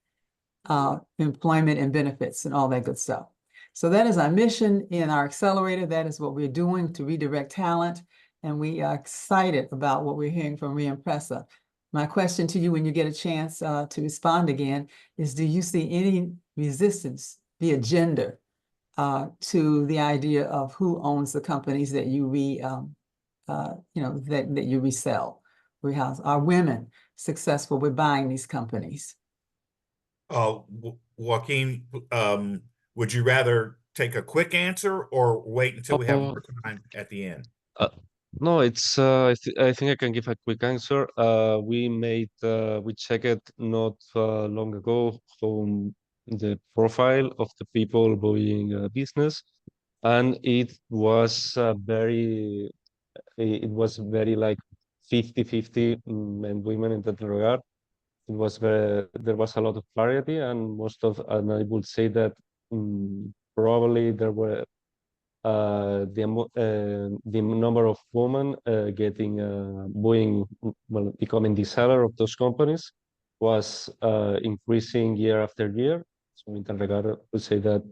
S12: employment and benefits and all that good stuff. So that is our mission in our accelerator. That is what we're doing to redirect talent. And we are excited about what we're hearing from Reempresa. My question to you when you get a chance to respond again is, do you see any resistance via gender to the idea of who owns the companies that you that you resell, rehouse? Are women successful with buying these companies?
S2: Joaquin, would you rather take a quick answer or wait until we have more time at the end?
S1: No, it's I think I can give a quick answer. We checked not long ago from the profile of the people doing business, and it was very like 50-50 men women in that regard. There was a lot of clarity, and I would say that probably there were the number of women becoming the seller of those companies was increasing year after year. So in that regard, I would say that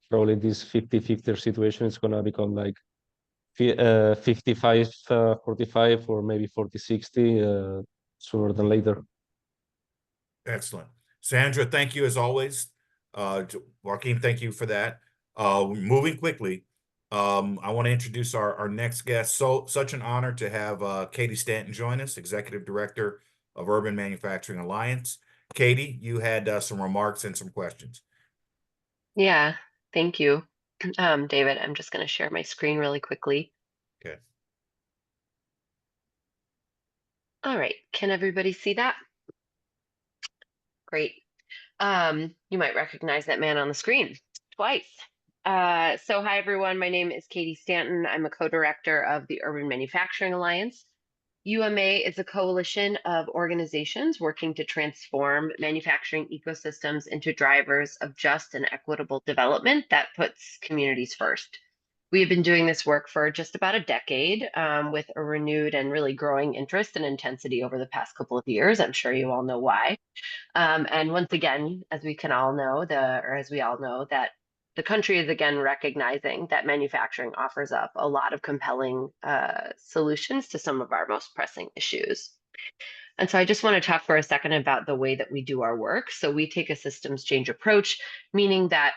S1: probably this 50-50 situation is going to become like 55, 45, or maybe 40, 60 sooner than later.
S2: Excellent. Sandra, thank you as always. Joaquin, thank you for that. Moving quickly, I want to introduce our next guest. Such an honor to have Katie Stanton join us, Executive Director of Urban Manufacturing Alliance. Katie, you had some remarks and some questions.
S13: Yeah, thank you, David. I'm just going to share my screen really quickly.
S2: Okay.
S13: All right, can everybody see that? Great. You might recognize that man on the screen twice. So hi everyone, my name is Katie Stanton. I'm a co-director of the Urban Manufacturing Alliance. UMA is a coalition of organizations working to transform manufacturing ecosystems into drivers of just and equitable development that puts communities first. We have been doing this work for just about a decade with a renewed and really growing interest and intensity over the past couple of years. I'm sure you all know why. And once again, as we all know, that the country is again recognizing that manufacturing offers up a lot of compelling solutions to some of our most pressing issues. And so I just want to talk for a second about the way that we do our work. So we take a systems change approach, meaning that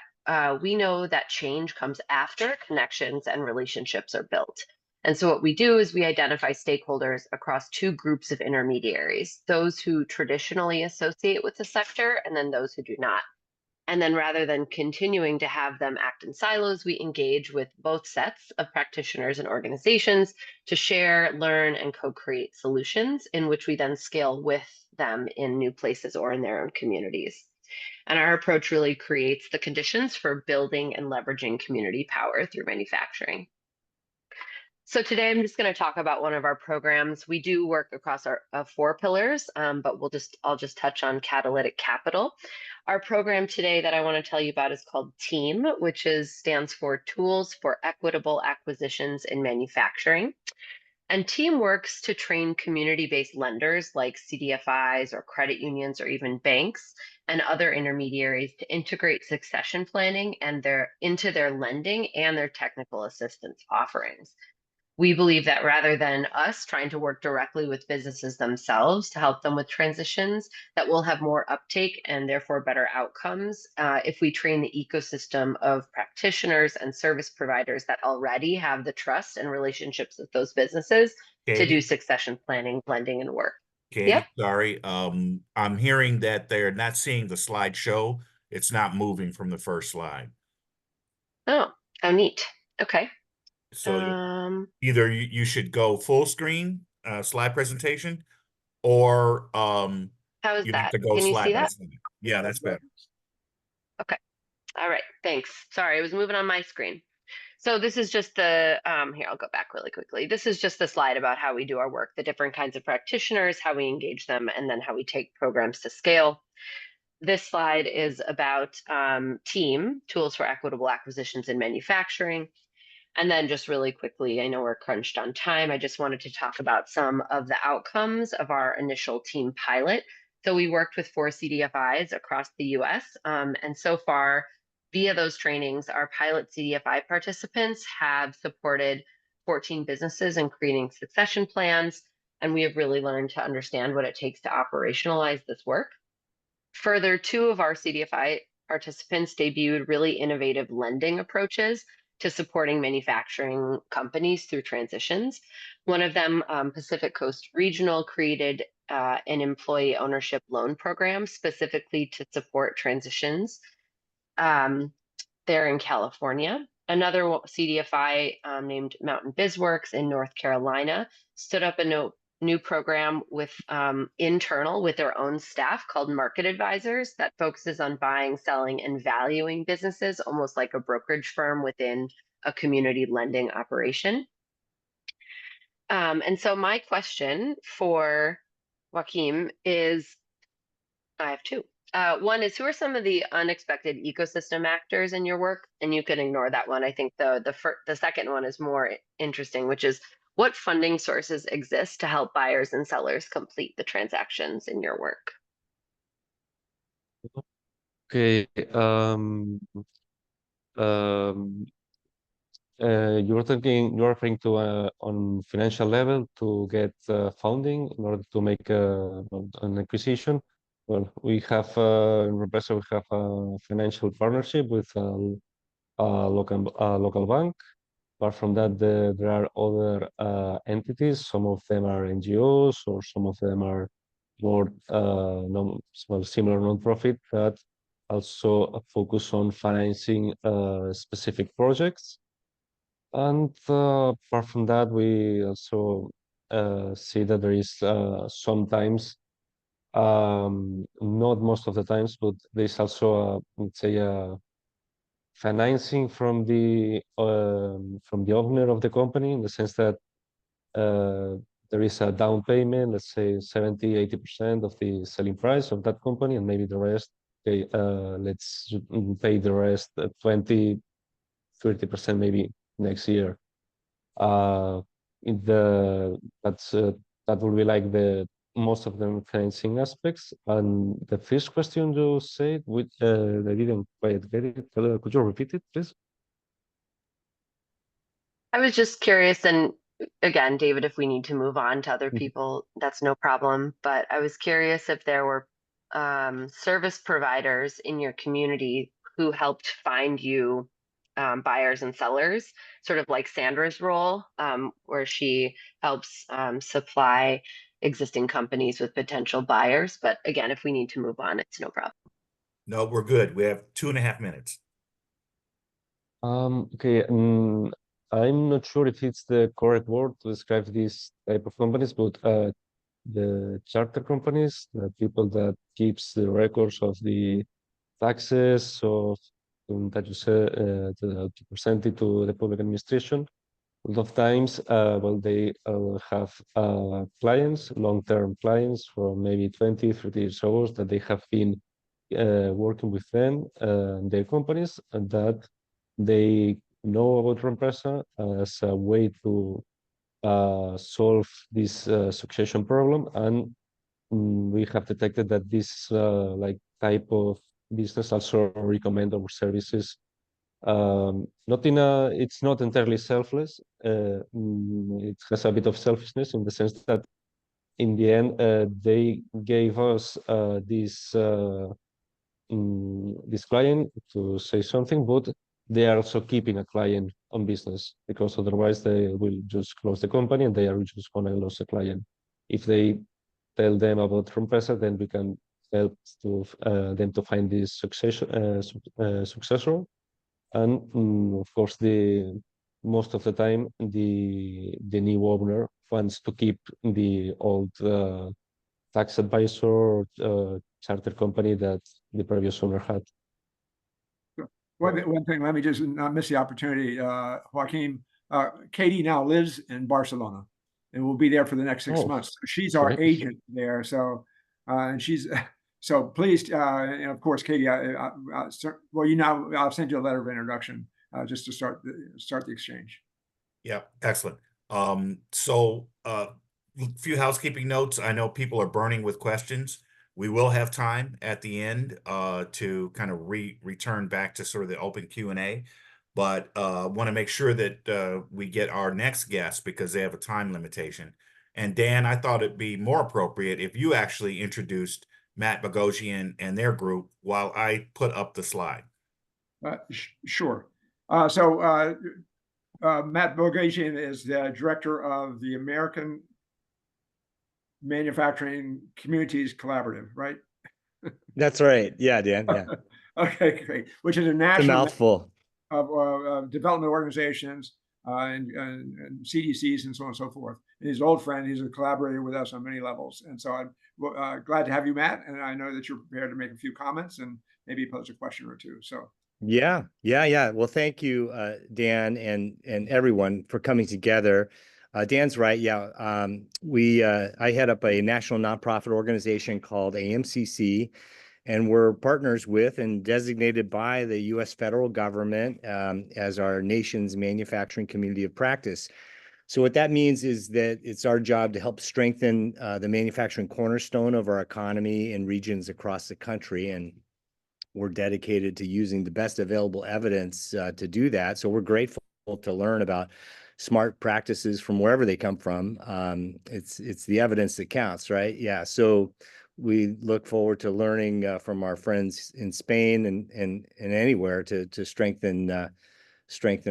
S13: we know that change comes after connections and relationships are built. And so what we do is we identify stakeholders across two groups of intermediaries, those who traditionally associate with the sector and then those who do not. And then rather than continuing to have them act in silos, we engage with both sets of practitioners and organizations to share, learn, and co-create solutions in which we then scale with them in new places or in their own communities. And our approach really creates the conditions for building and leveraging community power through manufacturing. So today I'm just going to talk about one of our programs. We do work across our 4 pillars, but I'll just touch on catalytic capital. Our program today that I want to tell you about is called TEAM, which stands for Tools for Equitable Acquisitions in Manufacturing. And TEAM works to train community-based lenders like CDFIs or credit unions or even banks and other intermediaries to integrate succession planning and into their lending and their technical assistance offerings. We believe that rather than us trying to work directly with businesses themselves to help them with transitions, that we'll have more uptake and therefore better outcomes if we train the ecosystem of practitioners and service providers that already have the trust and relationships with those businesses to do succession planning, blending, and work.
S2: Katie,
S13: Yep.
S2: sorry. I'm hearing that they're not seeing the slideshow. It's not moving from the first slide.
S13: Oh, how neat. Okay.
S2: So either you should go full screen slide presentation, or
S13: how is
S2: you
S13: that?
S2: have to go
S13: Can you see that?
S2: slide. Yeah, that's better.
S13: Okay. All right. Thanks. Sorry, I was moving on my screen. So this is just the, here, I'll go back really quickly. This is just the slide about how we do our work, the different kinds of practitioners, how we engage them, and then how we take programs to scale. This slide is about TEAM, Tools for Equitable Acquisitions in Manufacturing. And then just really quickly, I know we're crunched on time. I just wanted to talk about some of the outcomes of our initial TEAM pilot. So we worked with 4 CDFIs across the US. And so far, via those trainings, our pilot CDFI participants have supported 14 businesses in creating succession plans. And we have really learned to understand what it takes to operationalize this work. Further, 2 of our CDFI participants debuted really innovative lending approaches to supporting manufacturing companies through transitions. One of them, Pacific Coast Regional, created an employee ownership loan program specifically to support transitions there in California. Another CDFI named Mountain BizWorks in North Carolina stood up a new program with internal with their own staff called Market Advisors that focuses on buying, selling, and valuing businesses, almost like a brokerage firm within a community lending operation. And so my question for Joaquin is, I have 2. One is, who are some of the unexpected ecosystem actors in your work? And you can ignore that one. I think the second one is more interesting, which is, what funding sources exist to help buyers and sellers complete the transactions in your work?
S1: Okay. you're referring to on financial level to get funding in order to make an acquisition. Well, we have in Reempresa, we have a financial partnership with a local bank. Apart from that, there are other entities. Some of them are NGOs, or some of them are more similar non-profit that also focus on financing specific projects. And apart from that, we also see that there is sometimes, not most of the times, but there's also, let's say, financing from the owner of the company, in the sense that there is a down payment, let's say 70-80% of the selling price of that company, and maybe the rest, they let's pay the rest 20-30% maybe next year. That will be like the most of the financing aspects. And the first question you said, with I didn't quite get it. Could you repeat it, please?
S13: I was just curious, and again, David, if we need to move on to other people, that's no problem. But I was curious if there were service providers in your community who helped find you buyers and sellers, sort of like Sandra's role, where she helps supply existing companies with potential buyers. But again, if we need to move on, it's no problem.
S2: No, we're good. We have 2.5 minutes.
S1: Okay. I'm not sure if it's the correct word to describe this type of companies, but the charter companies, the people that keeps the records of the taxes of that you say to present it to the public administration. A lot of times, well, they have clients, long-term clients for maybe 20-30 years old, that they have been working with them, their companies, and that they know about Reempresa as a way to solve this succession problem. And we have detected that this like type of business also recommend our services. It's not entirely selfless. It has a bit of selfishness, in the sense that in the end, they gave us this client to say something, but they are also keeping a client on business, because otherwise they will just close the company and they are just going to lose a client. If they tell them about Reempresa, then we can help to them to find this successor. And of course, most of the time, the new owner wants to keep the old tax advisor or charter company that the previous owner had.
S3: One thing, let me just not miss the opportunity, Joaquin. Katie now lives in Barcelona and will be there for the next 6 months. So she's our agent there. So, and she's, so please, and of course, Katie, well, I'll send you a letter of introduction just to start the exchange.
S2: Yeah, excellent. So a few housekeeping notes. I know people are burning with questions. We will have time at the end to kind of return back to sort of the open Q&A, but want to make sure that we get our next guest, because they have a time limitation. And Dan, I thought it'd be more appropriate if you actually introduced Matt Bogosian and their group while I put up the slide.
S3: Sure. So Matt Bogosian is the director of the American Manufacturing Communities Collaborative, right?
S14: That's right. Yeah, Dan. Yeah.
S3: Okay, great. Which is a national
S14: mouthful
S3: of development organizations and CDCs and so on and so forth. And his old friend, he's a collaborator with us on many levels. And so I'm glad to have you, Matt. And I know that you're prepared to make a few comments and maybe pose a question or two. So.
S14: Yeah. Well, thank you, Dan, and everyone for coming together. Dan's right. Yeah. I head up a national nonprofit organization called AMCC, and we're partners with and designated by the U.S. federal government as our nation's manufacturing community of practice. So what that means is that it's our job to help strengthen the manufacturing cornerstone of our economy in regions across the country. And we're dedicated to using the best available evidence to do that. So we're grateful to learn about smart practices from wherever they come from. It's the evidence that counts, right? Yeah. So we look forward to learning from our friends in Spain and anywhere to strengthen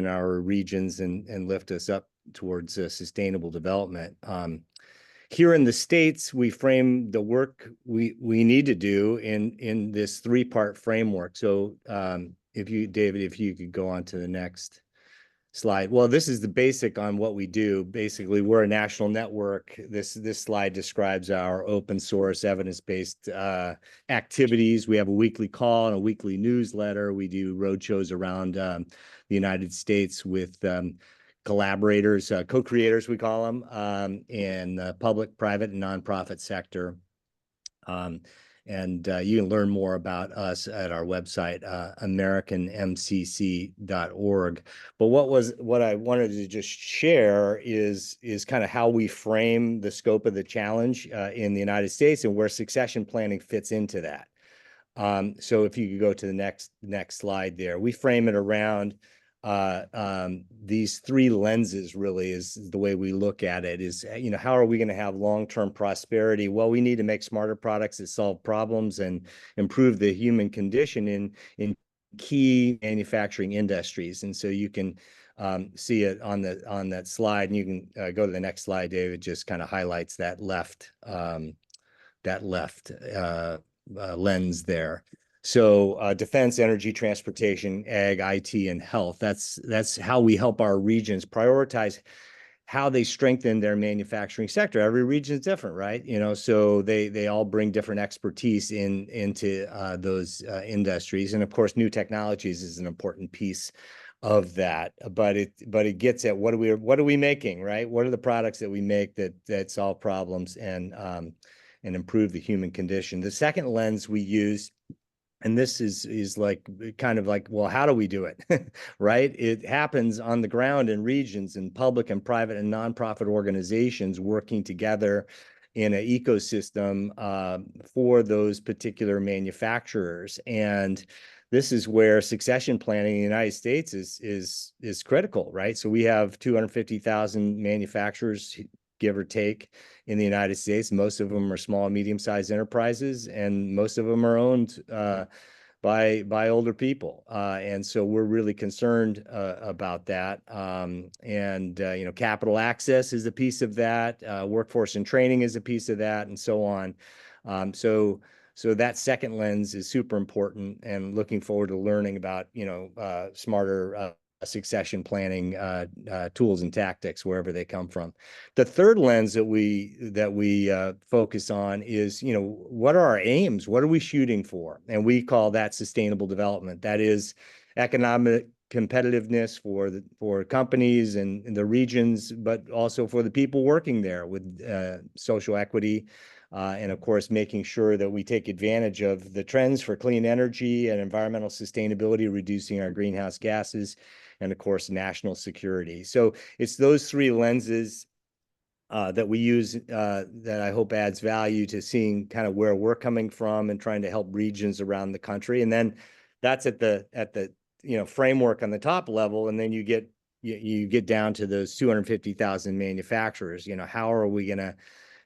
S14: our regions and lift us up towards sustainable development. Here in the States, we frame the work we need to do in this three-part framework. So David, if you could go on to the next slide. Well, this is the basic on what we do. Basically, we're a national network. This slide describes our open source evidence-based activities. We have a weekly call and a weekly newsletter. We do roadshows around the United States with collaborators, co-creators, we call them, in the public, private, and nonprofit sector. And you can learn more about us at our website, americanmcc.org. But what I wanted to just share is kind of how we frame the scope of the challenge in the United States and where succession planning fits into that. So if you could go to the next slide there, we frame it around these three lenses. Really is the way we look at it. Is, how are we going to have long-term prosperity? Well, we need to make smarter products that solve problems and improve the human condition in key manufacturing industries. And so you can see it on that slide, and you can go to the next slide, David. Just kind of highlights that left lens there. So defense, energy, transportation, ag, IT, and health. That's how we help our regions prioritize how they strengthen their manufacturing sector. Every region is different, right? So they all bring different expertise into those industries. And of course, new technologies is an important piece of that. But it gets at what are we making, right? What are the products that we make that solve problems and improve the human condition? The second lens we use, and this is like kind of like, well, how do we do it? Right? It happens on the ground in regions, in public and private and nonprofit organizations working together in an ecosystem for those particular manufacturers. And this is where succession planning in the United States is critical, right? So we have 250,000 manufacturers, give or take, in the United States. Most of them are small, medium-sized enterprises, and most of them are owned by older people. And so we're really concerned about that. Capital access is a piece of that. Workforce and training is a piece of that, and so on. So that second lens is super important, and looking forward to learning about, smarter succession planning tools and tactics wherever they come from. The third lens that we focus on is, what are our aims? What are we shooting for? And we call that sustainable development. That is economic competitiveness for companies and the regions, but also for the people working there, with social equity. And of course, making sure that we take advantage of the trends for clean energy and environmental sustainability, reducing our greenhouse gases, and of course, national security. So it's those three lenses that we use that I hope adds value to seeing kind of where we're coming from and trying to help regions around the country. And then that's at the framework on the top level, and then you get down to those 250,000 manufacturers. How are we going to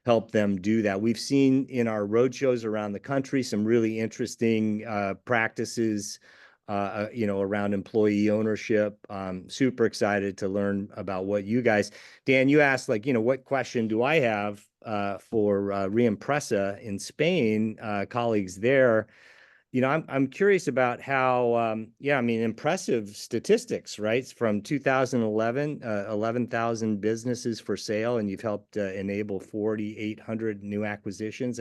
S14: help them do that? We've seen in our roadshows around the country some really interesting practices around employee ownership. Super excited to learn about what you guys, Dan, you asked, what question do I have for Reempresa in Spain, colleagues there? I'm curious about how, impressive statistics, right? From 2011, 11,000 businesses for sale, and you've helped enable 4,800 new acquisitions.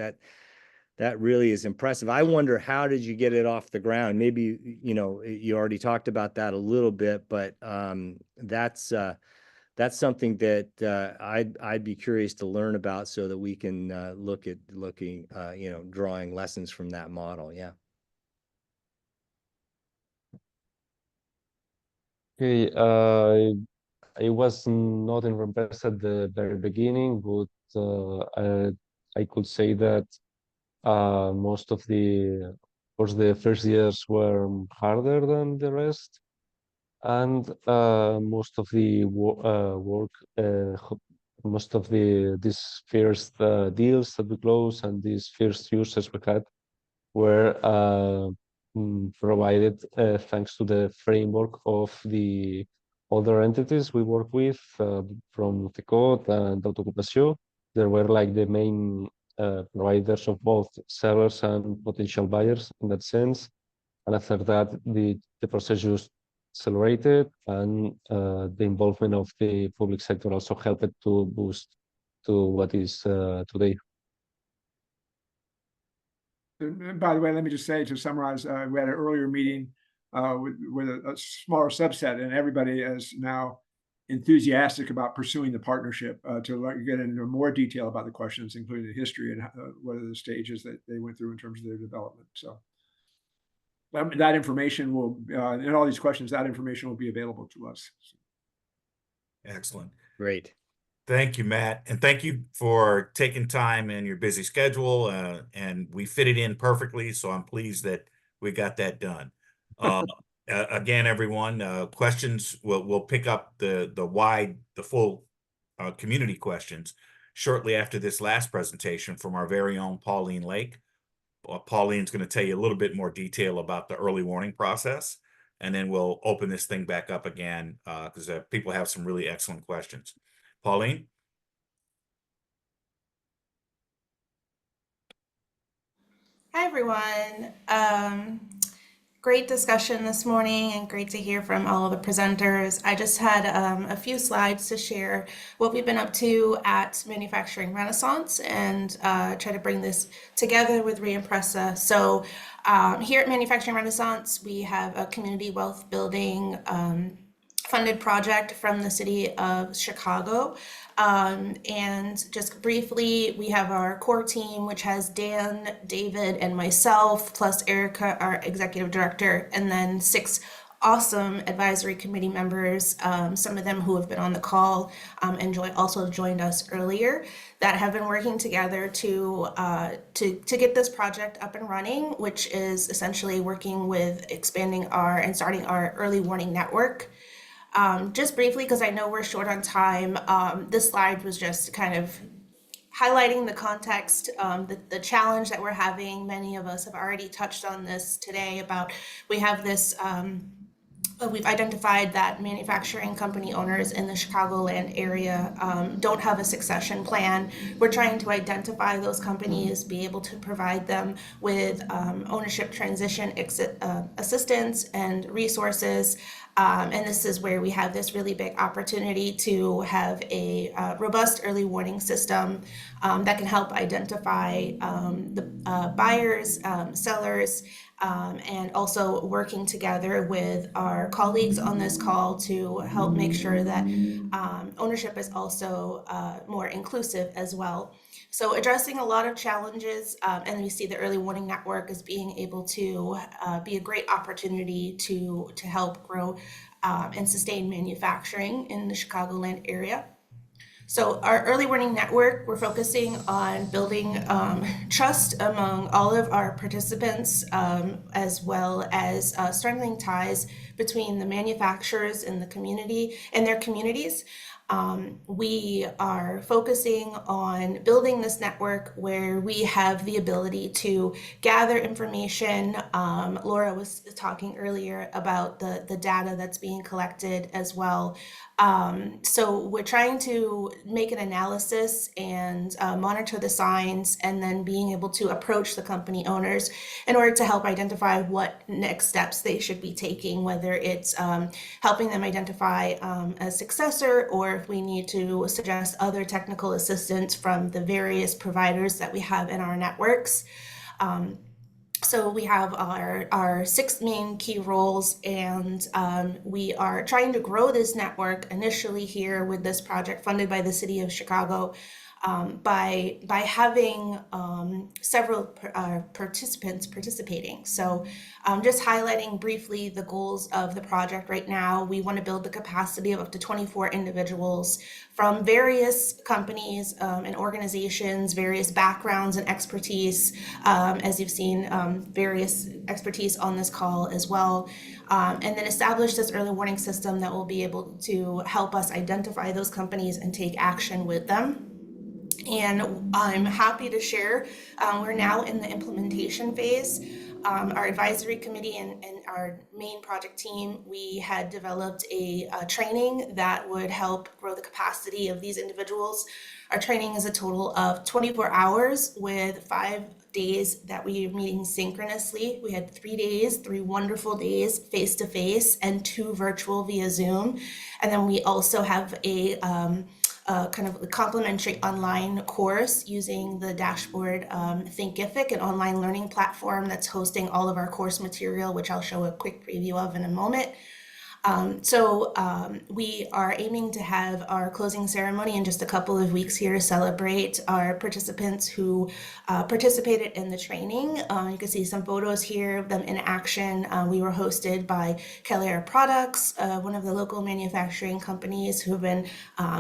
S14: That really is impressive. I wonder, how did you get it off the ground? Maybe, you already talked about that a little bit, but that's something that I'd be curious to learn about, so that we can drawing lessons from that model. Yeah.
S1: Okay, I was not in Reempresa at the very beginning, but I could say that most of course, the first years were harder than the rest. and most of the work, most of these first deals that we closed and these first users we had were provided thanks to the framework of the other entities we work with from Ticot and Autoocupació. They were like the main providers of both sellers and potential buyers in that sense. And after that, the process just accelerated, and the involvement of the public sector also helped to boost to what is today.
S3: And by the way, let me just say, to summarize, we had an earlier meeting with a smaller subset, and everybody is now enthusiastic about pursuing the partnership to get into more detail about the questions, including the history and what are the stages that they went through in terms of their development. So that information will, and all these questions, that information will be available to us.
S2: Excellent.
S14: Great.
S2: Thank you, Matt. And thank you for taking time in your busy schedule. And we fit it in perfectly. So I'm pleased that we got that done. Again, everyone, questions, we'll pick up the full community questions shortly after this last presentation from our very own Pauline Lake. Pauline's going to tell you a little bit more detail about the early warning process, and then we'll open this thing back up again because people have some really excellent questions. Pauline?
S15: Hi, everyone. Great discussion this morning and great to hear from all of the presenters. I just had a few slides to share what we've been up to at Manufacturing Renaissance and try to bring this together with Reempresa. So here at Manufacturing Renaissance, we have a community wealth building funded project from the city of Chicago. And just briefly, we have our core team, which has Dan, David, and myself, plus Erica, our executive director, and then 6 awesome advisory committee members, some of them who have been on the call and also joined us earlier, that have been working together to get this project up and running, which is essentially working with expanding and starting our early warning network. Just briefly, because I know we're short on time, this slide was just kind of highlighting the context, the challenge that we're having. Many of us have already touched on this today about we have this, we've identified that manufacturing company owners in the Chicagoland area don't have a succession plan. We're trying to identify those companies, be able to provide them with ownership transition assistance and resources. And this is where we have this really big opportunity to have a robust early warning system that can help identify the buyers, sellers, and also working together with our colleagues on this call to help make sure that ownership is also more inclusive as well. So addressing a lot of challenges, and we see the early warning network as being able to be a great opportunity to help grow and sustain manufacturing in the Chicagoland area. So our early warning network, we're focusing on building trust among all of our participants, as well as strengthening ties between the manufacturers and the community and their communities. We are focusing on building this network where we have the ability to gather information. Laura was talking earlier about the data that's being collected as well. So we're trying to make an analysis and monitor the signs, and then being able to approach the company owners in order to help identify what next steps they should be taking, whether it's helping them identify a successor, or if we need to suggest other technical assistance from the various providers that we have in our networks. So we have our 6 main key roles, and we are trying to grow this network initially here with this project funded by the city of Chicago. by having several participants participating. So just highlighting briefly the goals of the project right now, we want to build the capacity of up to 24 individuals from various companies and organizations, various backgrounds and expertise. As you've seen, various expertise on this call as well. And then establish this early warning system that will be able to help us identify those companies and take action with them. And I'm happy to share, we're now in the implementation phase. Our advisory committee and our main project team, we had developed a training that would help grow the capacity of these individuals. Our training is a total of 24 hours with 5 days that we are meeting synchronously. We had 3 days, 3 wonderful days face-to-face and 2 virtual via Zoom. And then we also have a kind of a complimentary online course using the dashboard Thinkific, an online learning platform that's hosting all of our course material, which I'll show a quick preview of in a moment. We are aiming to have our closing ceremony in just a couple of weeks here to celebrate our participants who participated in the training. You can see some photos here of them in action. We were hosted by Keller Products, one of the local manufacturing companies who have been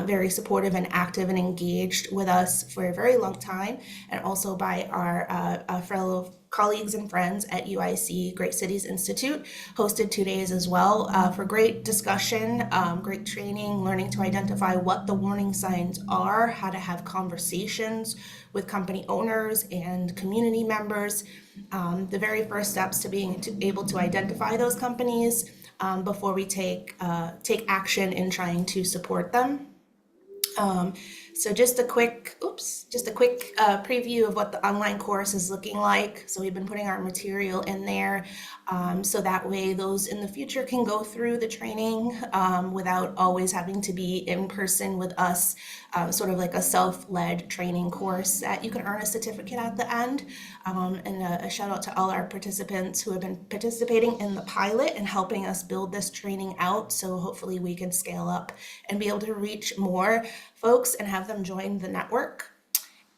S15: very supportive and active and engaged with us for a very long time, and also by our fellow colleagues and friends at UIC Great Cities Institute, hosted 2 days as well for great discussion, great training, learning to identify what the warning signs are, how to have conversations with company owners and community members, the very first steps to being able to identify those companies before we take action in trying to support them. So just a quick preview of what the online course is looking like. So we've been putting our material in there so that way those in the future can go through the training without always having to be in person with us, sort of like a self-led training course that you can earn a certificate at the end. And a shout out to all our participants who have been participating in the pilot and helping us build this training out. So hopefully we can scale up and be able to reach more folks and have them join the network.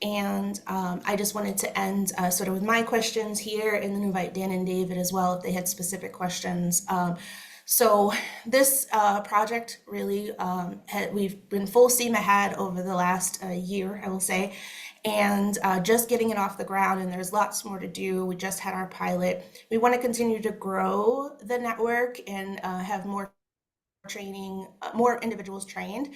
S15: And I just wanted to end sort of with my questions here and then invite Dan and David as well if they had specific questions. So this project really, we've been full steam ahead over the last year, I will say, and just getting it off the ground, and there's lots more to do. We just had our pilot. We want to continue to grow the network and have more training, more individuals trained.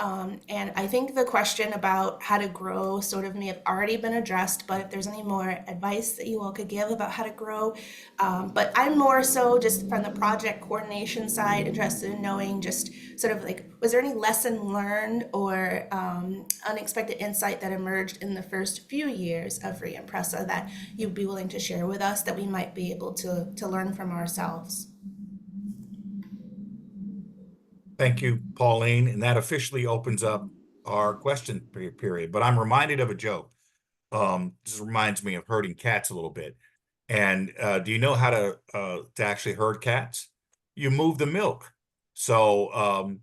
S15: And I think the question about how to grow sort of may have already been addressed, but if there's any more advice that you all could give about how to grow. But I'm more so just from the project coordination side, interested in knowing just sort of like, was there any lesson learned or unexpected insight that emerged in the first few years of Reempresa that you'd be willing to share with us that we might be able to learn from ourselves?
S2: Thank you, Pauline. And that officially opens up our question period. But I'm reminded of a joke. This reminds me of herding cats a little bit. And do you know how to actually herd cats? You move the milk. So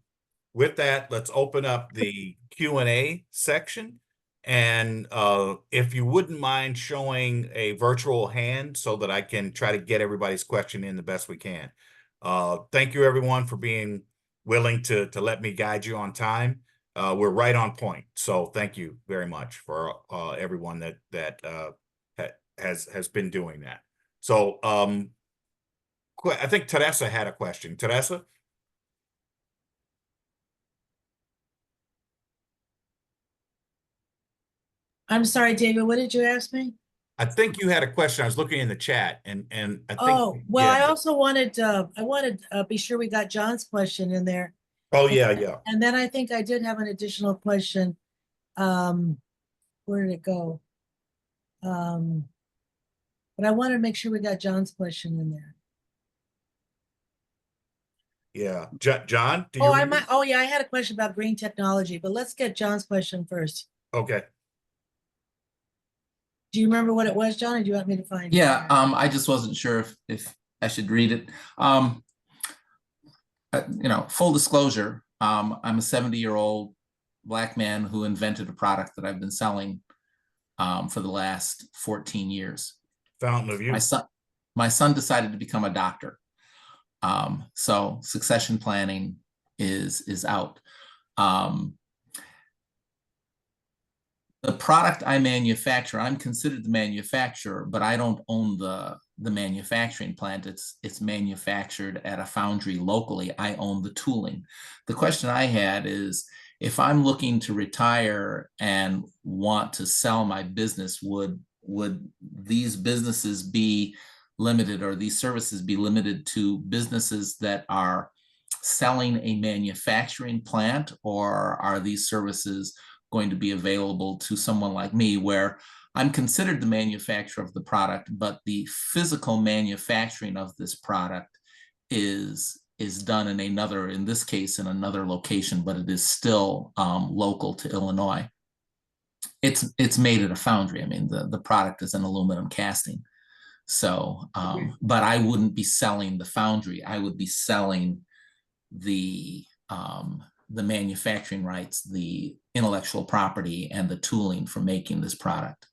S2: with that, let's open up the Q&A section. And if you wouldn't mind showing a virtual hand so that I can try to get everybody's question in the best we can. Thank you, everyone, for being willing to let me guide you on time. We're right on point. So thank you very much for everyone that has been doing that. So I think Teresa had a question. Teresa?
S11: I'm sorry, David, what did you ask me?
S2: I think you had a question. I was looking in the chat and I think.
S11: Oh, well,
S2: yeah.
S11: I also wanted be sure we got John's question in there.
S2: Oh, yeah, yeah.
S11: And then I think I did have an additional question. Where did it go? But I wanted to make sure we got John's question in there.
S2: Yeah. John, do you
S11: Oh, yeah, I had a question about green technology, but let's get John's question first.
S2: Okay.
S11: Do you remember what it was, John, or do you want me to find it?
S6: Yeah, I just wasn't sure if I should read it. Full disclosure, I'm a 70-year-old black man who invented a product that I've been selling for the last 14 years.
S2: Fountain of youth.
S6: My son decided to become a doctor. So succession planning is out. The product I manufacture, I'm considered the manufacturer, but I don't own the manufacturing plant. It's manufactured at a foundry locally. I own the tooling. The question I had is, if I'm looking to retire and want to sell my business, would these businesses be limited, or these services be limited to businesses that are selling a manufacturing plant, or are these services going to be available to someone like me, where I'm considered the manufacturer of the product, but the physical manufacturing of this product is done in another, in this case, in another location, but it is still local to Illinois. It's made at a foundry. I mean, the product is an aluminum casting. So, but I wouldn't be selling the foundry. I would be selling the manufacturing rights, the intellectual property, and the tooling for making this product.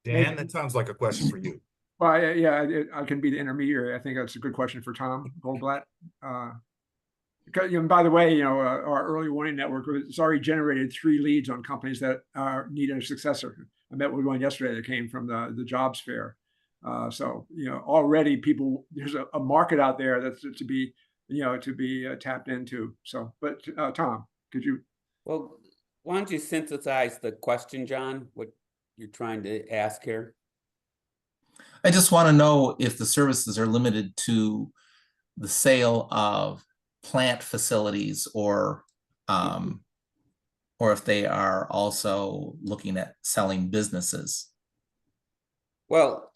S2: Dan, that sounds like a question for you.
S3: Well, yeah, I can be the intermediary. I think that's a good question for Tom Goldblatt. Because, by the way, our early warning network has already generated 3 leads on companies that need a successor. I met with one yesterday that came from the jobs fair. So, already there's a market out there that's to be tapped into. So, but Tom, could you?
S7: Well, why don't you synthesize the question, John, what you're trying to ask here?
S6: I just want to know if the services are limited to the sale of plant facilities, or if they are also looking at selling businesses.
S7: Well,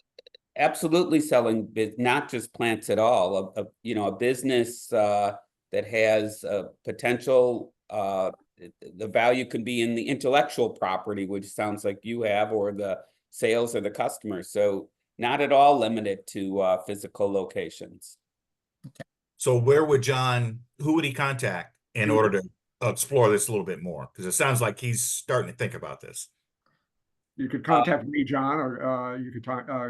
S7: absolutely selling, not just plants at all. A business that has potential. The value could be in the intellectual property, which sounds like you have, or the sales or the customers. So not at all limited to physical locations.
S2: Okay. So who would he contact in order to explore this a little bit more? Because it sounds like he's starting to think about this.
S3: You could contact me, John, or you could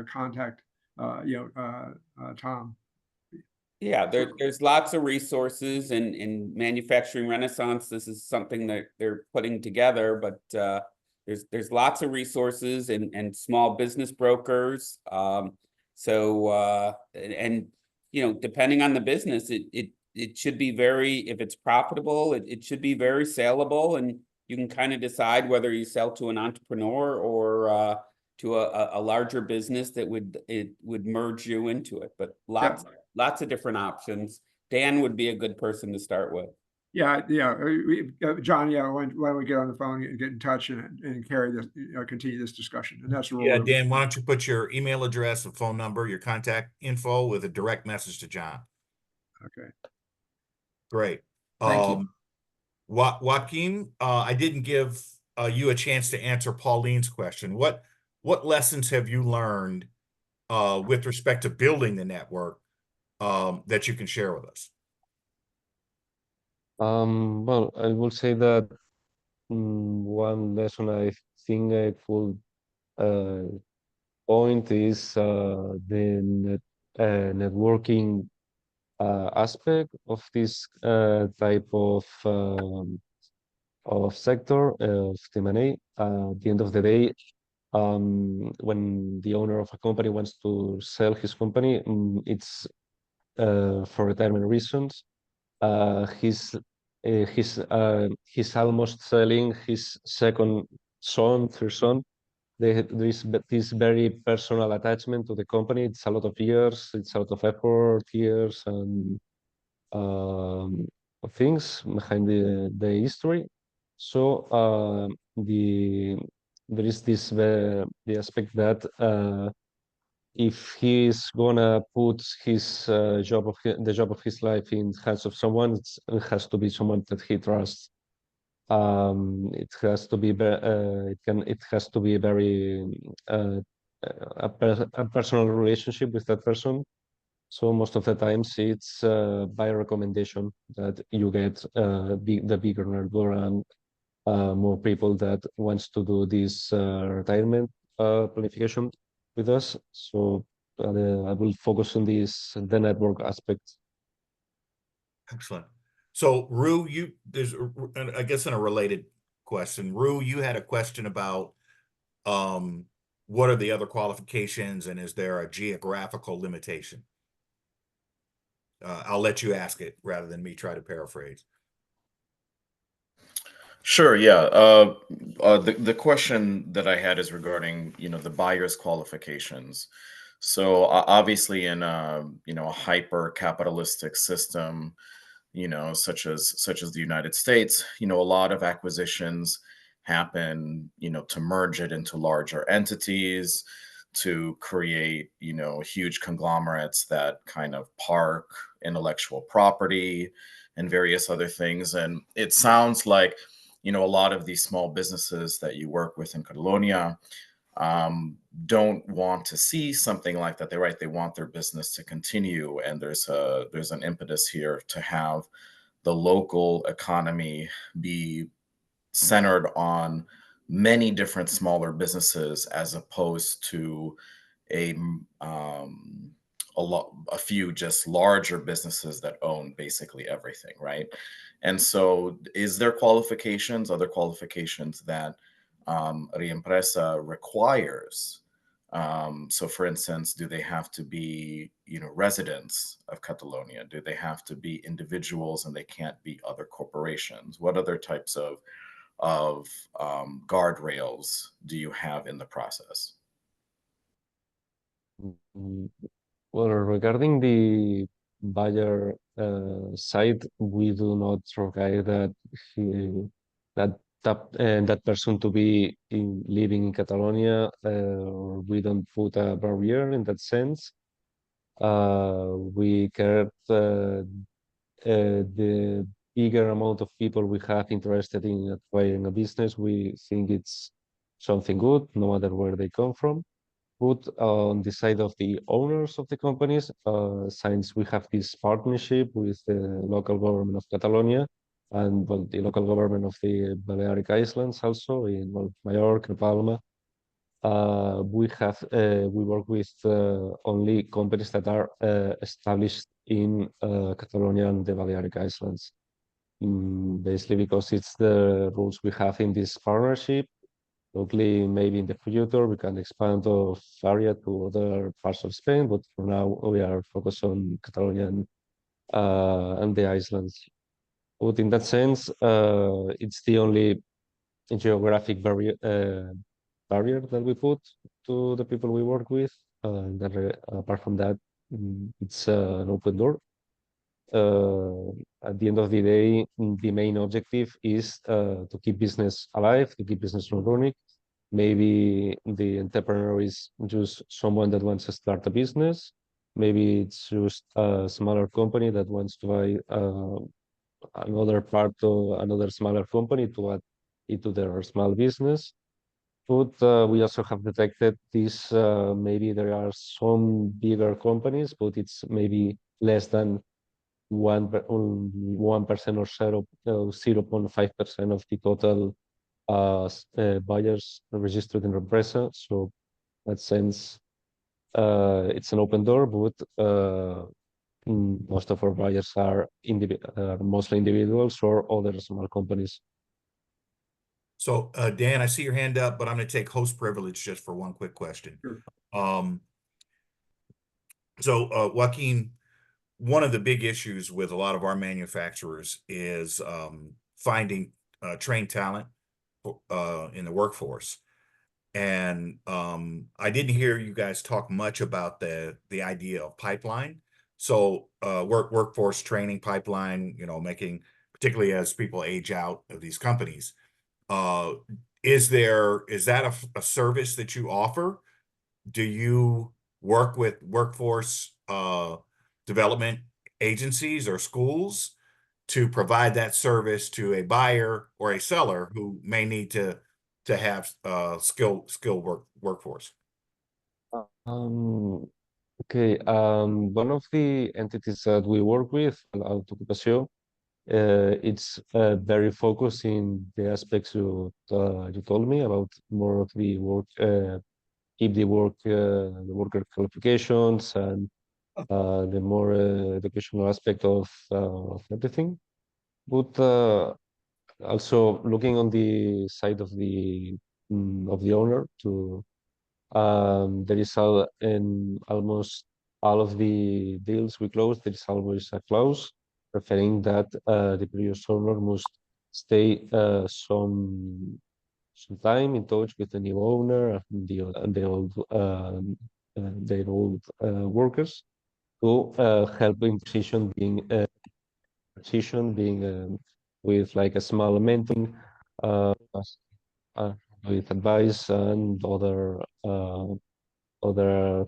S3: contact Tom.
S7: Yeah, there's lots of resources in Manufacturing Renaissance. This is something that they're putting together, but there's lots of resources and small business brokers. Depending on the business, it should be if it's profitable, it should be very saleable, and you can kind of decide whether you sell to an entrepreneur or to a larger business that would merge you into it. But lots of different options. Dan would be a good person to start with.
S3: Yeah. John, why don't we get on the phone and get in touch and carry this, continue this discussion? And that's the role.
S2: Yeah, Dan, why don't you put your email address and phone number, your contact info with a direct message to John.
S3: Okay.
S2: Great.
S6: Thank you.
S2: Joaquin, I didn't give you a chance to answer Pauline's question. What lessons have you learned with respect to building the network that you can share with us?
S1: Well, I will say that one lesson I think I could point is the networking aspect of this type of sector of M&A. At the end of the day, when the owner of a company wants to sell his company, it's for retirement reasons. He's almost selling his second son, third son. There is this very personal attachment to the company. It's a lot of years, it's a lot of effort, years, and things behind the history. So there is the aspect that if he's gonna put his the job of his life in the hands of someone, it has to be someone that he trusts. It has to be it has to be a very a personal relationship with that person. So most of the times it's by recommendation that you get the bigger network, and more people that wants to do this retirement planification with us. So I will focus on the network aspect.
S2: Excellent. So Rue, I guess in a related question, Rue, you had a question about what are the other qualifications and is there a geographical limitation? I'll let you ask it rather than me try to paraphrase.
S16: Sure, yeah. The question that I had is regarding, the buyer's qualifications. So obviously in a hyper capitalistic system, such as the United States, a lot of acquisitions happen, to merge it into larger entities, to create, huge conglomerates that kind of park intellectual property and various other things. And it sounds like, a lot of these small businesses that you work with in Catalonia don't want to see something like that. They want their business to continue, and there's an impetus here to have the local economy be centered on many different smaller businesses as opposed to a few just larger businesses that own basically everything, right? And so is there other qualifications that Reempresa requires? So for instance, do they have to be, residents of Catalonia? Do they have to be individuals and they can't be other corporations? What other types of guardrails do you have in the process?
S1: Well, regarding the buyer side, we do not require that person to be living in Catalonia. We don't put a barrier in that sense. We care the bigger amount of people we have interested in acquiring a business. We think it's something good, no matter where they come from. But on the side of the owners of the companies, since we have this partnership with the local government of Catalonia and the local government of the Balearic Islands also in Mallorca, Palma, we work with only companies that are established in Catalonia and the Balearic Islands. Basically because it's the rules we have in this partnership. Locally, maybe in the future we can expand of area to other parts of Spain, but for now we are focused on Catalonia and the islands. But in that sense, it's the only geographic barrier that we put to the people we work with. Apart from that, it's an open door. At the end of the day, the main objective is to keep business alive, to keep business running. Maybe the entrepreneur is just someone that wants to start a business. Maybe it's just a smaller company that wants to buy another part of another smaller company to add into their small business. But we also have detected this, maybe there are some bigger companies, but it's maybe less than 1% or 0.5% of the total buyers registered in Reempresa. So in that sense, it's an open door, but most of our buyers are mostly individuals or other small companies.
S2: So Dan, I see your hand up, but I'm going to take host privilege just for one quick question.
S3: Sure.
S2: Joaquin, one of the big issues with a lot of our manufacturers is finding trained talent in the workforce. And I didn't hear you guys talk much about the idea of pipeline. So workforce training pipeline, making, particularly as people age out of these companies. Is that a service that you offer? Do you work with workforce development agencies or schools to provide that service to a buyer or a seller who may need to have skilled workforce?
S1: Okay. One of the entities that we work with, Autoocupación, It's very focused in the aspects you told me about, more of the work, keep the worker qualifications, and the more educational aspect of everything. But also looking on the side of the owner, to there is in almost all of the deals we close, there is always a clause referring that the previous owner must stay some time in touch with the new owner and their old workers, to help in position being with like a small mentoring, uh, with advice and other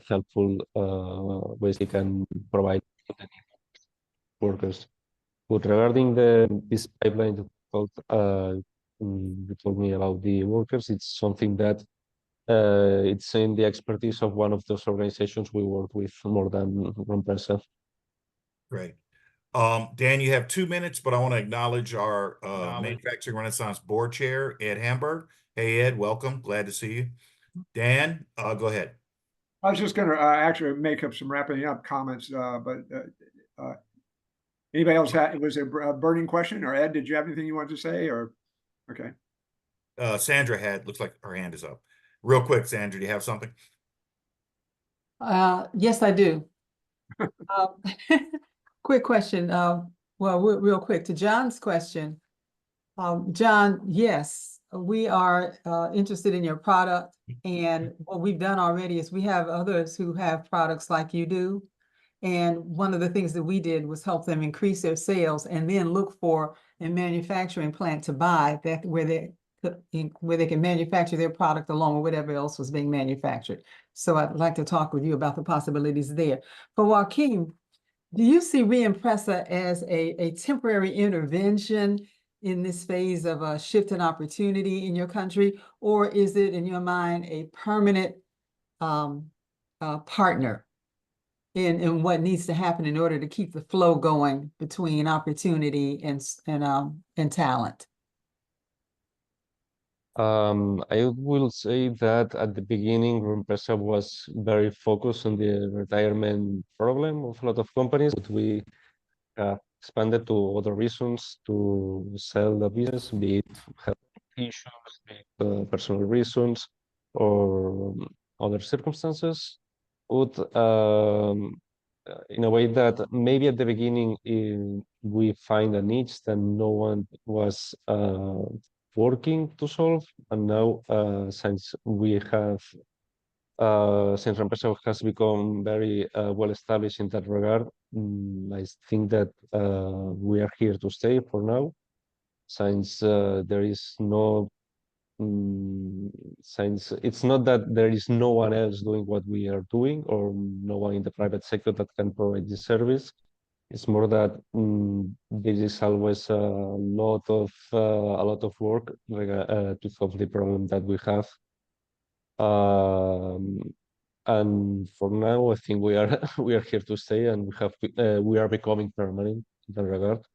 S1: helpful ways they can provide to the workers. But regarding this pipeline you told me about the workers, it's something that it's in the expertise of one of those organizations we work with more than Reempresa.
S2: Great. Dan, you have 2 minutes, but I want to acknowledge our Manufacturing Renaissance Board Chair, Ed Hamburg. Hey, Ed, welcome. Glad to see you. Dan, go ahead.
S3: I was just going to actually make up some wrapping up comments, but anybody else was there a burning question? Or Ed, did you have anything you wanted to say? Or okay.
S2: Sandra looks like her hand is up. Real quick, Sandra, do you have something?
S12: Yes, I do. Quick question. Well, real quick to John's question. John, yes, we are interested in your product, and what we've done already is we have others who have products like you do. And one of the things that we did was help them increase their sales, and then look for a manufacturing plant to buy that where they can manufacture their product along with whatever else was being manufactured. So I'd like to talk with you about the possibilities there. For Joaquin, do you see Reempresa as a temporary intervention in this phase of a shift in opportunity in your country, or is it in your mind a permanent partner in what needs to happen in order to keep the flow going between opportunity and talent?
S1: I will say that at the beginning, Reempresa was very focused on the retirement problem of a lot of companies, but we expanded to other reasons to sell the business, be it health issues, be it personal reasons, or other circumstances. But in a way that maybe at the beginning we find a niche that no one was working to solve, and now since we have since Reempresa has become very well established in that regard, I think that we are here to stay for now, since there is no since it's not that there is no one else doing what we are doing, or no one in the private sector that can provide this service. It's more that there is always a lot of work to solve the problem that we have. And for now, I think we are we are here to stay, and we are becoming permanent in that regard.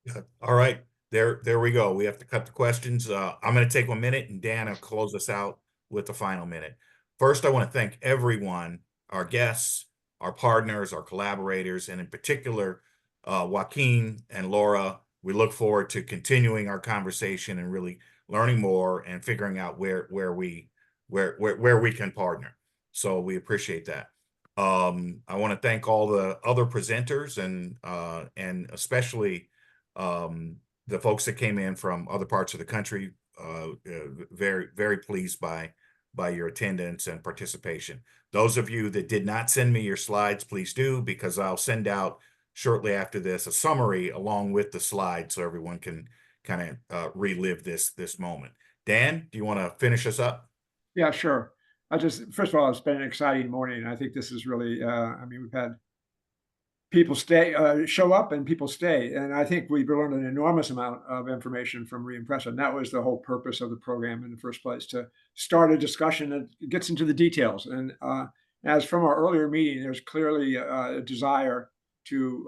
S2: Good. All right, there we go. We have to cut the questions. I'm going to take 1 minute, and Dan will close us out with the final minute. First, I want to thank everyone, our guests, our partners, our collaborators, and in particular, Joaquin and Laura. We look forward to continuing our conversation and really learning more and figuring out where we can partner. So we appreciate that. I want to thank all the other presenters and especially the folks that came in from other parts of the country. Very, very pleased by your attendance and participation. Those of you that did not send me your slides, please do, because I'll send out shortly after this a summary along with the slides so everyone can kind of relive this moment. Dan, do you want to finish us up?
S3: Yeah, sure. First of all, it's been an exciting morning. I think this is really, I mean, we've had people show up and people stay. And I think we've learned an enormous amount of information from Reempresa. And that was the whole purpose of the program in the first place, to start a discussion that gets into the details. And as from our earlier meeting, there's clearly a desire to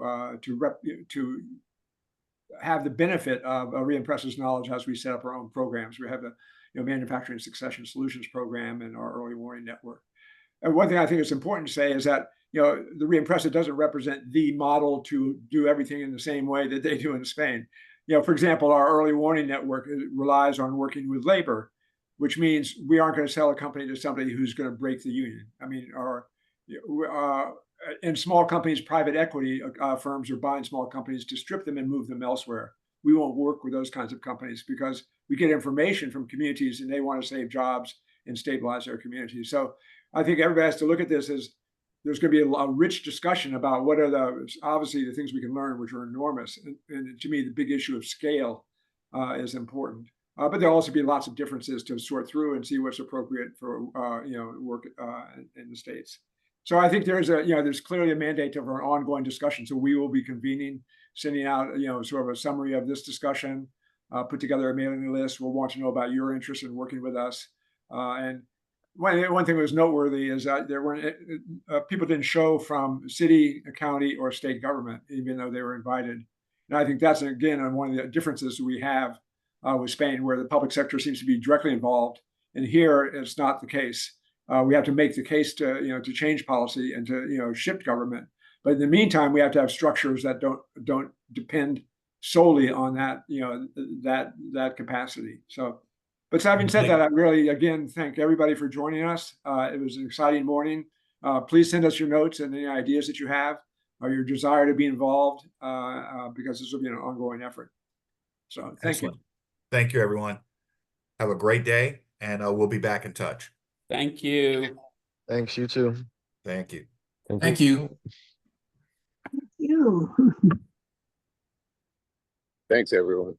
S3: have the benefit of Reempresa's knowledge as we set up our own programs. We have the Manufacturing Succession Solutions program and our early warning network. And one thing I think is important to say is that the Reempresa doesn't represent the model to do everything in the same way that they do in Spain. For example, our early warning network relies on working with labor, which means we aren't going to sell a company to somebody who's going to break the union. I mean, in small companies, private equity firms are buying small companies to strip them and move them elsewhere. We won't work with those kinds of companies because we get information from communities and they want to save jobs and stabilize their communities. So I think everybody has to look at this as there's going to be a rich discussion about what are obviously the things we can learn, which are enormous. And to me, the big issue of scale is important. But there'll also be lots of differences to sort through and see what's appropriate for work in the States. So I think there's clearly a mandate of an ongoing discussion. So we will be convening, sending out sort of a summary of this discussion, put together a mailing list. We'll want to know about your interest in working with us. And one thing that was noteworthy is that there weren't people didn't show from city, county, or state government, even though they were invited. And I think that's again one of the differences we have with Spain, where the public sector seems to be directly involved, and here it's not the case. We have to make the case to change policy and to shift government. But in the meantime, we have to have structures that don't depend solely on that that capacity. So, but having said that, I really again thank everybody for joining us. It was an exciting morning. Please send us your notes and any ideas that you have or your desire to be involved because this will be an ongoing effort. So thank you.
S2: Thank you, everyone. Have a great day, and we'll be back in touch.
S7: Thank you.
S17: Thanks, you too.
S2: Thank you.
S6: Thank you.
S8: You.
S17: Thanks, everyone.